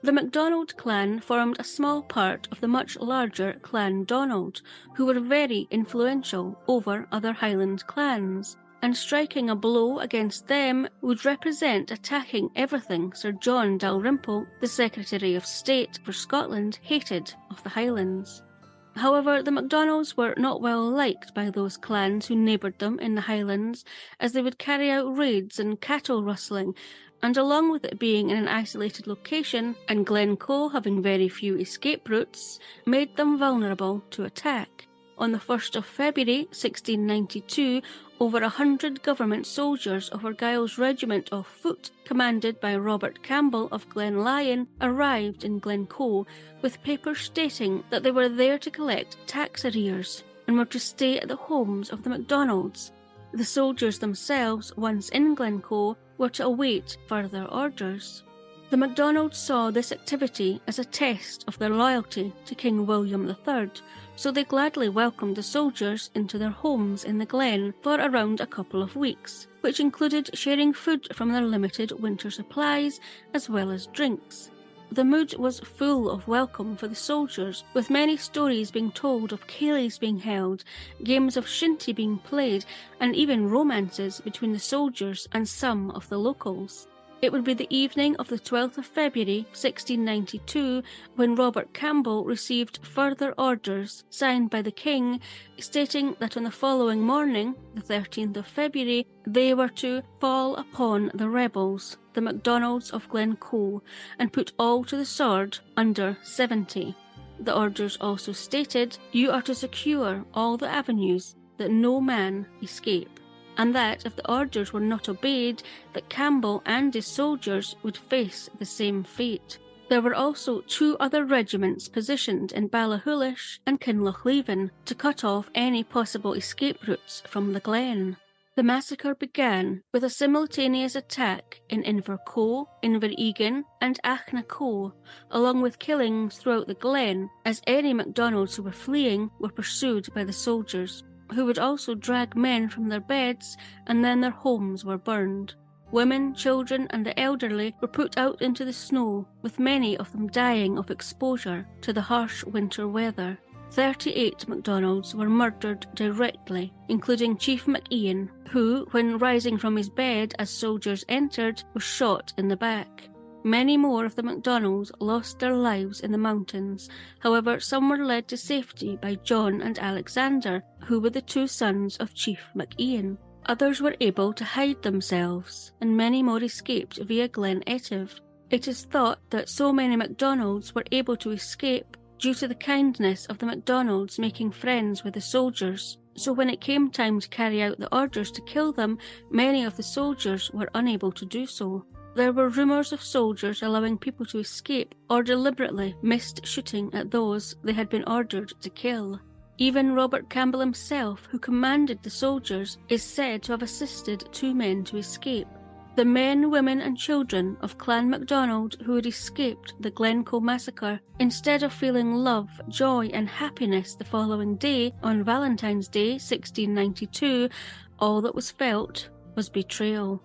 The MacDonald clan formed a small part of the much larger Clan Donald, who were very influential over other Highland clans, and striking a blow against them would represent attacking everything Sir John Dalrymple, the Secretary of State for Scotland, hated of the Highlands. However, the MacDonalds were not well liked by those clans who neighboured them in the Highlands, as they would carry out raids and cattle rustling, and along with it being in an isolated location, and Glencoe having very few escape routes, made them vulnerable to attack. On the 1st of February 1692, over 100 government soldiers of Argyll's regiment of foot, commanded by Robert Campbell of Glenlyon, arrived in Glencoe with papers stating that they were there to collect tax arrears and were to stay at the homes of the MacDonalds. The soldiers themselves, once in Glencoe, were to await further orders. The MacDonalds saw this activity as a test of their loyalty to King William III, so they gladly welcomed the soldiers into their homes in the Glen for around a couple of weeks, which included sharing food from their limited winter supplies as well as drinks. The mood was full of welcome for the soldiers, with many stories being told of ceilidhs being held, games of shinty being played, and even romances between the soldiers and some of the locals. It would be the evening of the 12th of February 1692 when Robert Campbell received further orders signed by the King stating that on the following morning, the 13th of February, they were to fall upon the rebels, the MacDonalds of Glencoe, and put all to the sword under 70. The orders also stated, "You are to secure all the avenues, that no man escape," and that if the orders were not obeyed, that Campbell and his soldiers would face the same fate. There were also 2 other regiments positioned in Ballachulish and Kinlochleven to cut off any possible escape routes from the Glen. The massacre began with a simultaneous attack in Invercoe, Inveregan and Achnacoe, along with killings throughout the Glen, as any MacDonalds who were fleeing were pursued by the soldiers, who would also drag men from their beds, and then their homes were burned. Women, children and the elderly were put out into the snow, with many of them dying of exposure to the harsh winter weather. 38 MacDonalds were murdered directly, including Chief MacIan, who, when rising from his bed as soldiers entered, was shot in the back. Many more of the MacDonalds lost their lives in the mountains. However, some were led to safety by John and Alexander, who were the 2 sons of Chief MacIan. Others were able to hide themselves, and many more escaped via Glen Etive. It is thought that so many MacDonalds were able to escape due to the kindness of the MacDonalds making friends with the soldiers. So when it came time to carry out the orders to kill them, many of the soldiers were unable to do so. There were rumours of soldiers allowing people to escape or deliberately missed shooting at those they had been ordered to kill. Even Robert Campbell himself, who commanded the soldiers, is said to have assisted 2 men to escape. The men, women and children of Clan MacDonald who had escaped the Glencoe massacre, instead of feeling love, joy and happiness the following day, on Valentine's Day 1692, all that was felt was betrayal.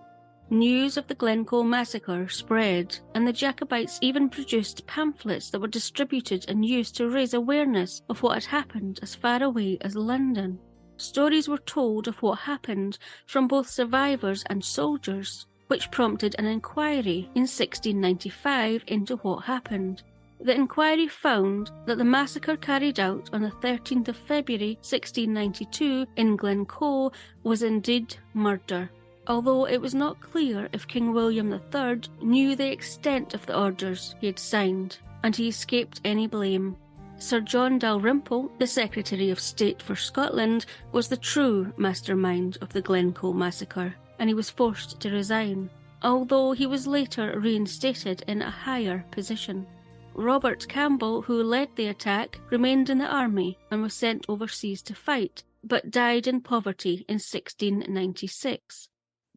News of the Glencoe massacre spread, and the Jacobites even produced pamphlets that were distributed and used to raise awareness of what had happened as far away as London. Stories were told of what happened from both survivors and soldiers, which prompted an inquiry in 1695 into what happened. The inquiry found that the massacre carried out on the 13th of February 1692 in Glencoe was indeed murder, although it was not clear if King William III knew the extent of the orders he had signed, and he escaped any blame. Sir John Dalrymple, the Secretary of State for Scotland, was the true mastermind of the Glencoe massacre, and he was forced to resign, although he was later reinstated in a higher position. Robert Campbell, who led the attack, remained in the army and was sent overseas to fight, but died in poverty in 1696.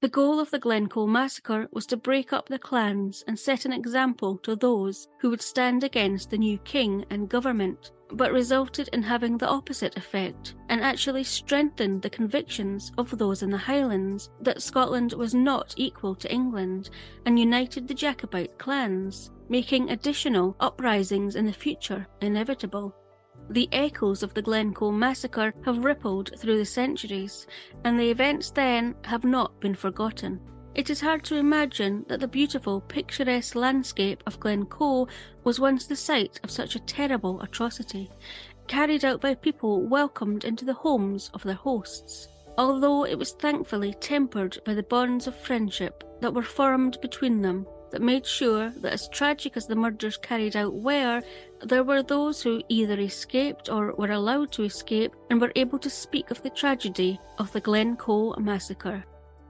The goal of the Glencoe massacre was to break up the clans and set an example to those who would stand against the new king and government, but resulted in having the opposite effect and actually strengthened the convictions of those in the Highlands that Scotland was not equal to England, and united the Jacobite clans, making additional uprisings in the future inevitable. The echoes of the Glencoe massacre have rippled through the centuries, and the events then have not been forgotten. It is hard to imagine that the beautiful, picturesque landscape of Glencoe was once the site of such a terrible atrocity, carried out by people welcomed into the homes of their hosts, although it was thankfully tempered by the bonds of friendship that were formed between them, that made sure that, as tragic as the murders carried out were, there were those who either escaped or were allowed to escape and were able to speak of the tragedy of the Glencoe massacre.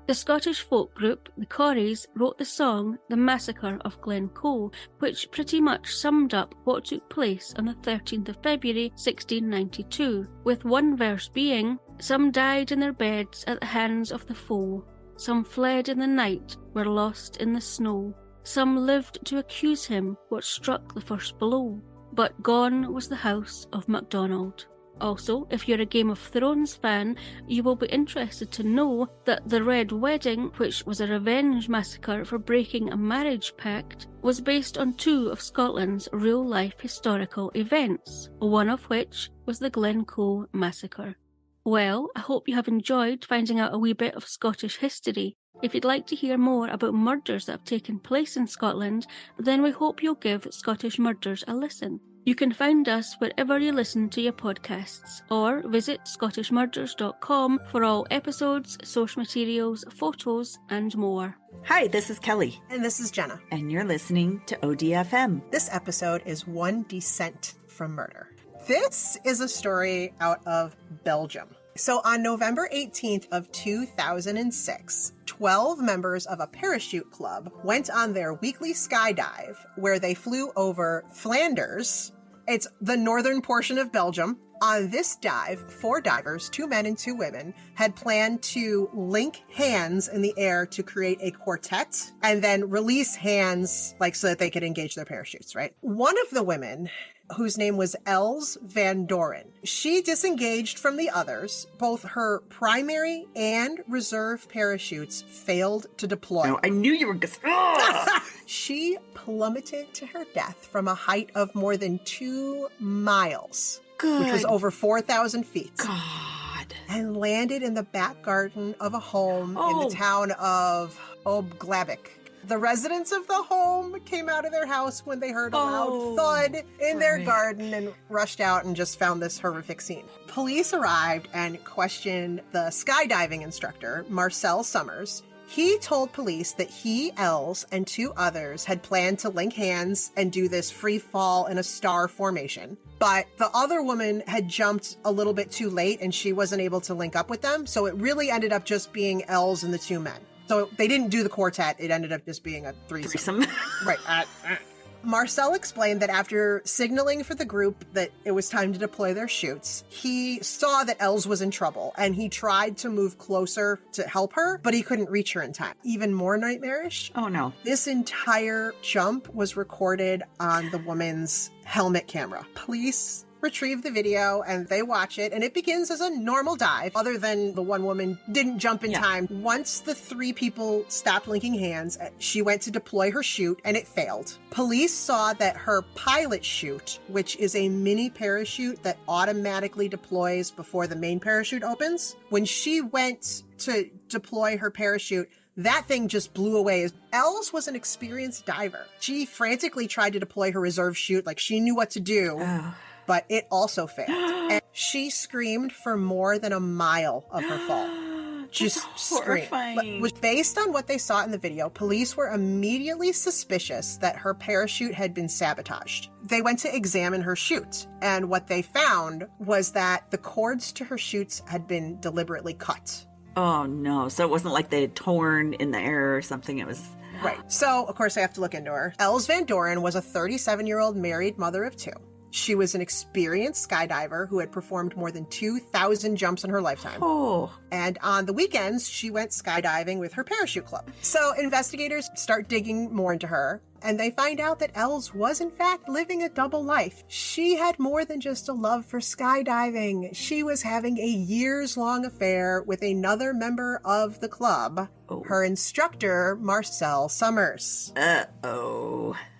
The Scottish folk group, the Corries, wrote the song The Massacre of Glencoe, which pretty much summed up what took place on the 13th of February 1692, with one verse being, "Some died in their beds at the hands of the foe, some fled in the night, were lost in the snow. Some lived to accuse him what struck the first blow, but gone was the house of MacDonald." Also, if you're a Game of Thrones fan, you will be interested to know that the Red Wedding, which was a revenge massacre for breaking a marriage pact, was based on 2 of Scotland's real-life historical events, one of which was the Glencoe massacre. Well, I hope you have enjoyed finding out a wee bit of Scottish history. If you'd like to hear more about murders that have taken place in Scotland, then we hope you'll give Scottish Murders a listen. You can find us wherever you listen to your podcasts, or visit scottishmurders.com for all episodes, source materials, photos, and more. Hi, this is Kelly. And this is Jenna. And you're listening to ODFM. This episode is One Descent from Murder. This is a story out of Belgium. So on November 18th of 2006, 12 members of a parachute club went on their weekly skydive where they flew over Flanders. It's the northern portion of Belgium. On this dive, 4 divers, 2 men and 2 women, had planned to link hands in the air to create a quartet and then release hands so that they could engage their parachutes, right? One of the women, whose name was Els Van Doren, she disengaged from the others. Both her primary and reserve parachutes failed to deploy. No, I knew you were going She plummeted to her death from a height of more than 2 miles. Good. Which was over 4,000 feet. God. And landed in the back garden of a home in the town of Obglabik. The residents of the home came out of their house when they heard a loud thud in their garden and rushed out and just found this horrific scene. Police arrived and questioned the skydiving instructor, Marcel Summers. He told police that he, Els, and 2 others had planned to link hands and do this free fall in a star formation. But the other woman had jumped a little bit too late and she wasn't able to link up with them. So it really ended up just being Els and the 2 men. So they didn't do the quartet. It ended up just being a threesome. Right. Marcel explained that after signaling for the group that it was time to deploy their chutes, he saw that Els was in trouble and he tried to move closer to help her, but he couldn't reach her in time. Even more nightmarish. Oh no. This entire jump was recorded on the woman's helmet camera. Police retrieve the video and they watch it, and it begins as a normal dive, other than the one woman didn't jump in time. Once the 3 people stopped linking hands, she went to deploy her chute and it failed. Police saw that her pilot chute, which is a mini parachute that automatically deploys before the main parachute opens, when she went to deploy her parachute, that thing just blew away. Els was an experienced diver. She frantically tried to deploy her reserve chute, like she knew what to do. But it also failed. And she screamed for more than a mile of her fall. Just screamed. But was based on what they saw in the video, police were immediately suspicious that her parachute had been sabotaged. They went to examine her chute, and what they found was that the cords to her chutes had been deliberately cut. Oh no. So it wasn't like they had torn in the air or something. It was... Right. So, of course, I have to look into her. Els Van Doren was a 37-year-old married mother of 2. She was an experienced skydiver who had performed more than 2,000 jumps in her lifetime. And on the weekends, she went skydiving with her parachute club. So investigators start digging more into her, and they find out that Els was in fact living a double life. She had more than just a love for skydiving. She was having a years-long affair with another member of the club, her instructor, Marcel Summers.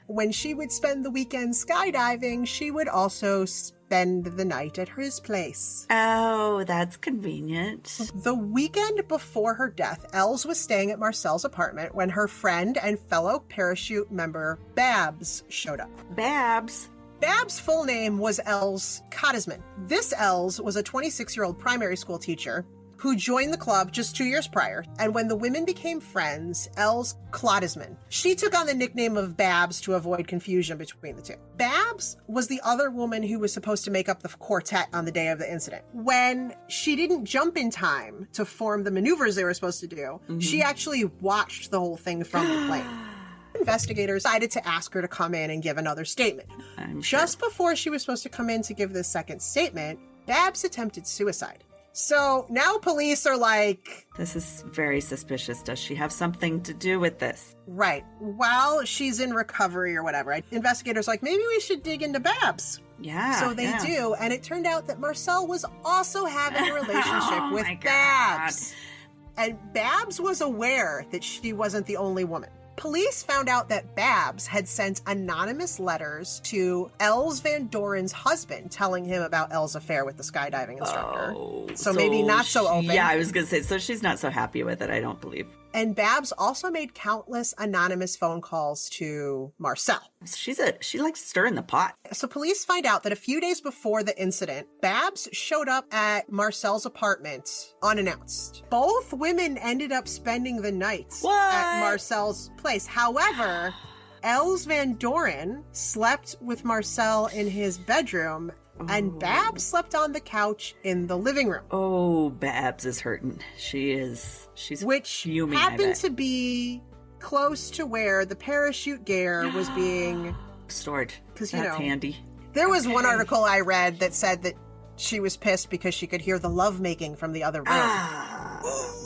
When she would spend the weekend skydiving, she would also spend the night at his place. Oh, that's convenient. The weekend before her death, Els was staying at Marcel's apartment when her friend and fellow parachute member Babs showed up. Babs? Babs' full name was Els Cottisman. This Els was a 26-year-old primary school teacher who joined the club just 2 years prior. And when the women became friends, Els Clottisman, she took on the nickname of Babs to avoid confusion between the 2. Babs was the other woman who was supposed to make up the quartet on the day of the incident. When she didn't jump in time to form the maneuvers they were supposed to do, she actually watched the whole thing from the plane. Investigators decided to ask her to come in and give another statement. Just before she was supposed to come in to give this second statement, Babs attempted suicide. So now police are like... This is very suspicious. Does she have something to do with this? Right. While she's in recovery or whatever, investigators are like, maybe we should dig into Babs. Yeah. So they do. And it turned out that Marcel was also having a relationship with Babs. And Babs was aware that she wasn't the only woman. Police found out that Babs had sent anonymous letters to Els Van Doren's husband telling him about Els' affair with the skydiving instructor. So maybe not so open. Yeah, I was going to say, so she's not so happy with it, I don't believe. And Babs also made countless anonymous phone calls to Marcel. She likes stirring the pot. So police find out that a few days before the incident, Babs showed up at Marcel's apartment unannounced. Both women ended up spending the night at Marcel's place. However, Els Van Doren slept with Marcel in his bedroom, and Babs slept on the couch in the living room. Oh, Babs is hurting. She's fuming. Happened to be close to where the parachute gear was being stored. Because that's handy. There was one article I read that said that she was pissed because she could hear the lovemaking from the other room.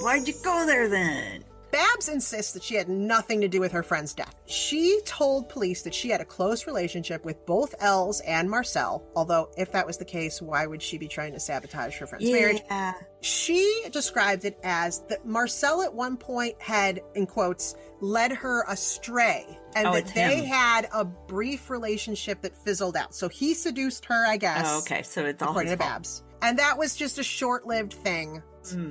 Why'd you go there then? Babs insists that she had nothing to do with her friend's death. She told police that she had a close relationship with both Els and Marcel, although if that was the case, why would she be trying to sabotage her friend's marriage? She described it as that Marcel at one point had, in quotes, led her astray, and that they had a brief relationship that fizzled out. So he seduced her, I guess. Oh, okay, so it's all according to Babs. And that was just a short-lived thing.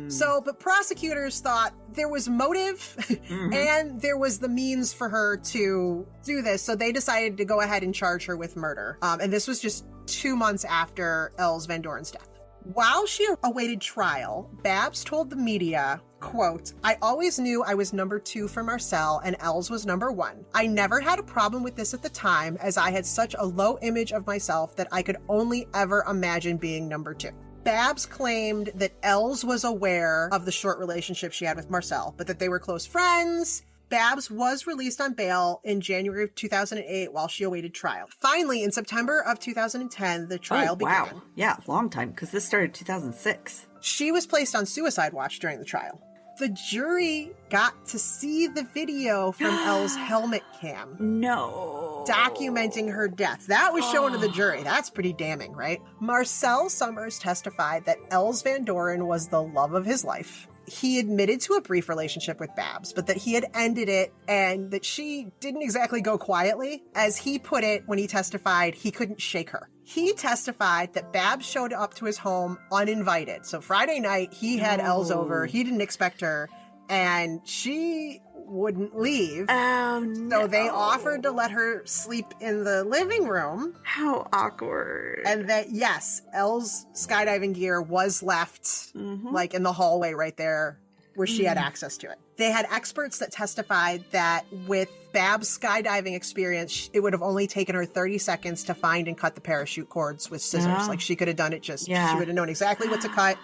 So, but prosecutors thought there was motive and there was the means for her to do this. So they decided to go ahead and charge her with murder. And this was just 2 months after Els Van Doren's death. While she awaited trial, Babs told the media, quote, "I always knew I was number 2 for Marcel and Els was number 1. I never had a problem with this at the time, as I had such a low image of myself that I could only ever imagine being number 2. Babs claimed that Els was aware of the short relationship she had with Marcel, but that they were close friends. Babs was released on bail in January of 2008 while she awaited trial. Finally, in September of 2010, the trial began. Wow. Yeah, long time, because this started 2006. She was placed on suicide watch during the trial. The jury got to see the video from Elle's helmet cam. No. Documenting her death. That was shown to the jury. That's pretty damning, right? Marcel Summers testified that Els Van Doren was the love of his life. He admitted to a brief relationship with Babs, but that he had ended it and that she didn't exactly go quietly. As he put it when he testified, he couldn't shake her. He testified that Babs showed up to his home uninvited. So Friday night, he had Els over. He didn't expect her, and she wouldn't leave. Oh, no. So they offered to let her sleep in the living room. How awkward. And that, yes, Elle's skydiving gear was left like in the hallway right there where she had access to it. They had experts that testified that with Babs' skydiving experience, it would have only taken her 30 seconds to find and cut the parachute cords with scissors. Yeah. Like she could have done it she would have known exactly what to cut.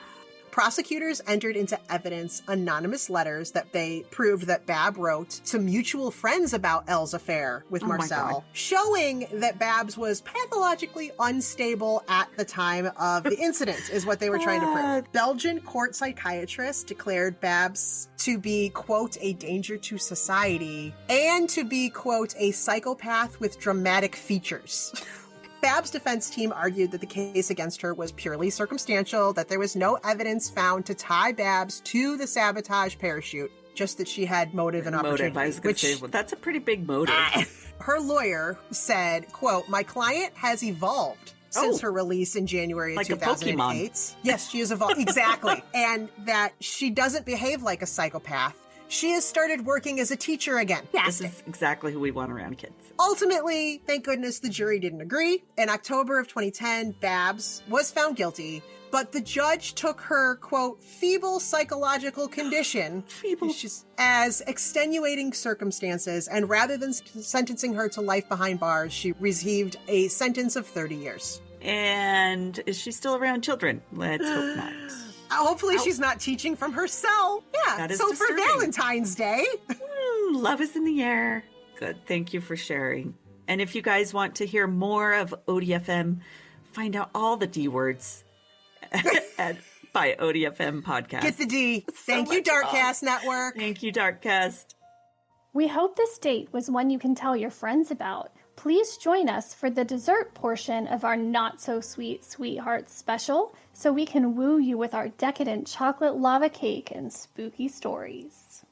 Prosecutors entered into evidence anonymous letters that they proved that Bab wrote to mutual friends about Elle's affair with Marcel, showing that Babs was pathologically unstable at the time of the incident, is what they were trying to prove. Belgian court psychiatrists declared Babs to be, quote, a danger to society and to be, quote, a psychopath with dramatic features. Babs' defense team argued that the case against her was purely circumstantial, that there was no evidence found to tie Babs to the sabotage parachute, just that she had motive and opportunity. I was going to say, well, that's a pretty big motive. Her lawyer said, quote, "My client has evolved since her release in January of 2008. Like a Pokemon. Yes, she has evolved. Exactly. And that she doesn't behave like a psychopath. She has started working as a teacher again." This is exactly who we want around kids. Ultimately, thank goodness the jury didn't agree. In October of 2010, Babs was found guilty, but the judge took her, quote, feeble psychological condition as extenuating circumstances, and rather than sentencing her to life behind bars, she received a sentence of 30 years. And is she still around children? Let's hope not. Hopefully she's not teaching from her cell. Yeah, that is so disturbing. For Valentine's Day. Love is in the air. Good. Thank you for sharing. And if you guys want to hear more of ODFM, find out all the D words by ODFM podcast. Get the D. Thank you, Darkcast Network. Thank you, Darkcast. We hope this date was one you can tell your friends about. Please join us for the dessert portion of our Not So Sweet Sweethearts special so we can woo you with our decadent chocolate lava cake and spooky stories.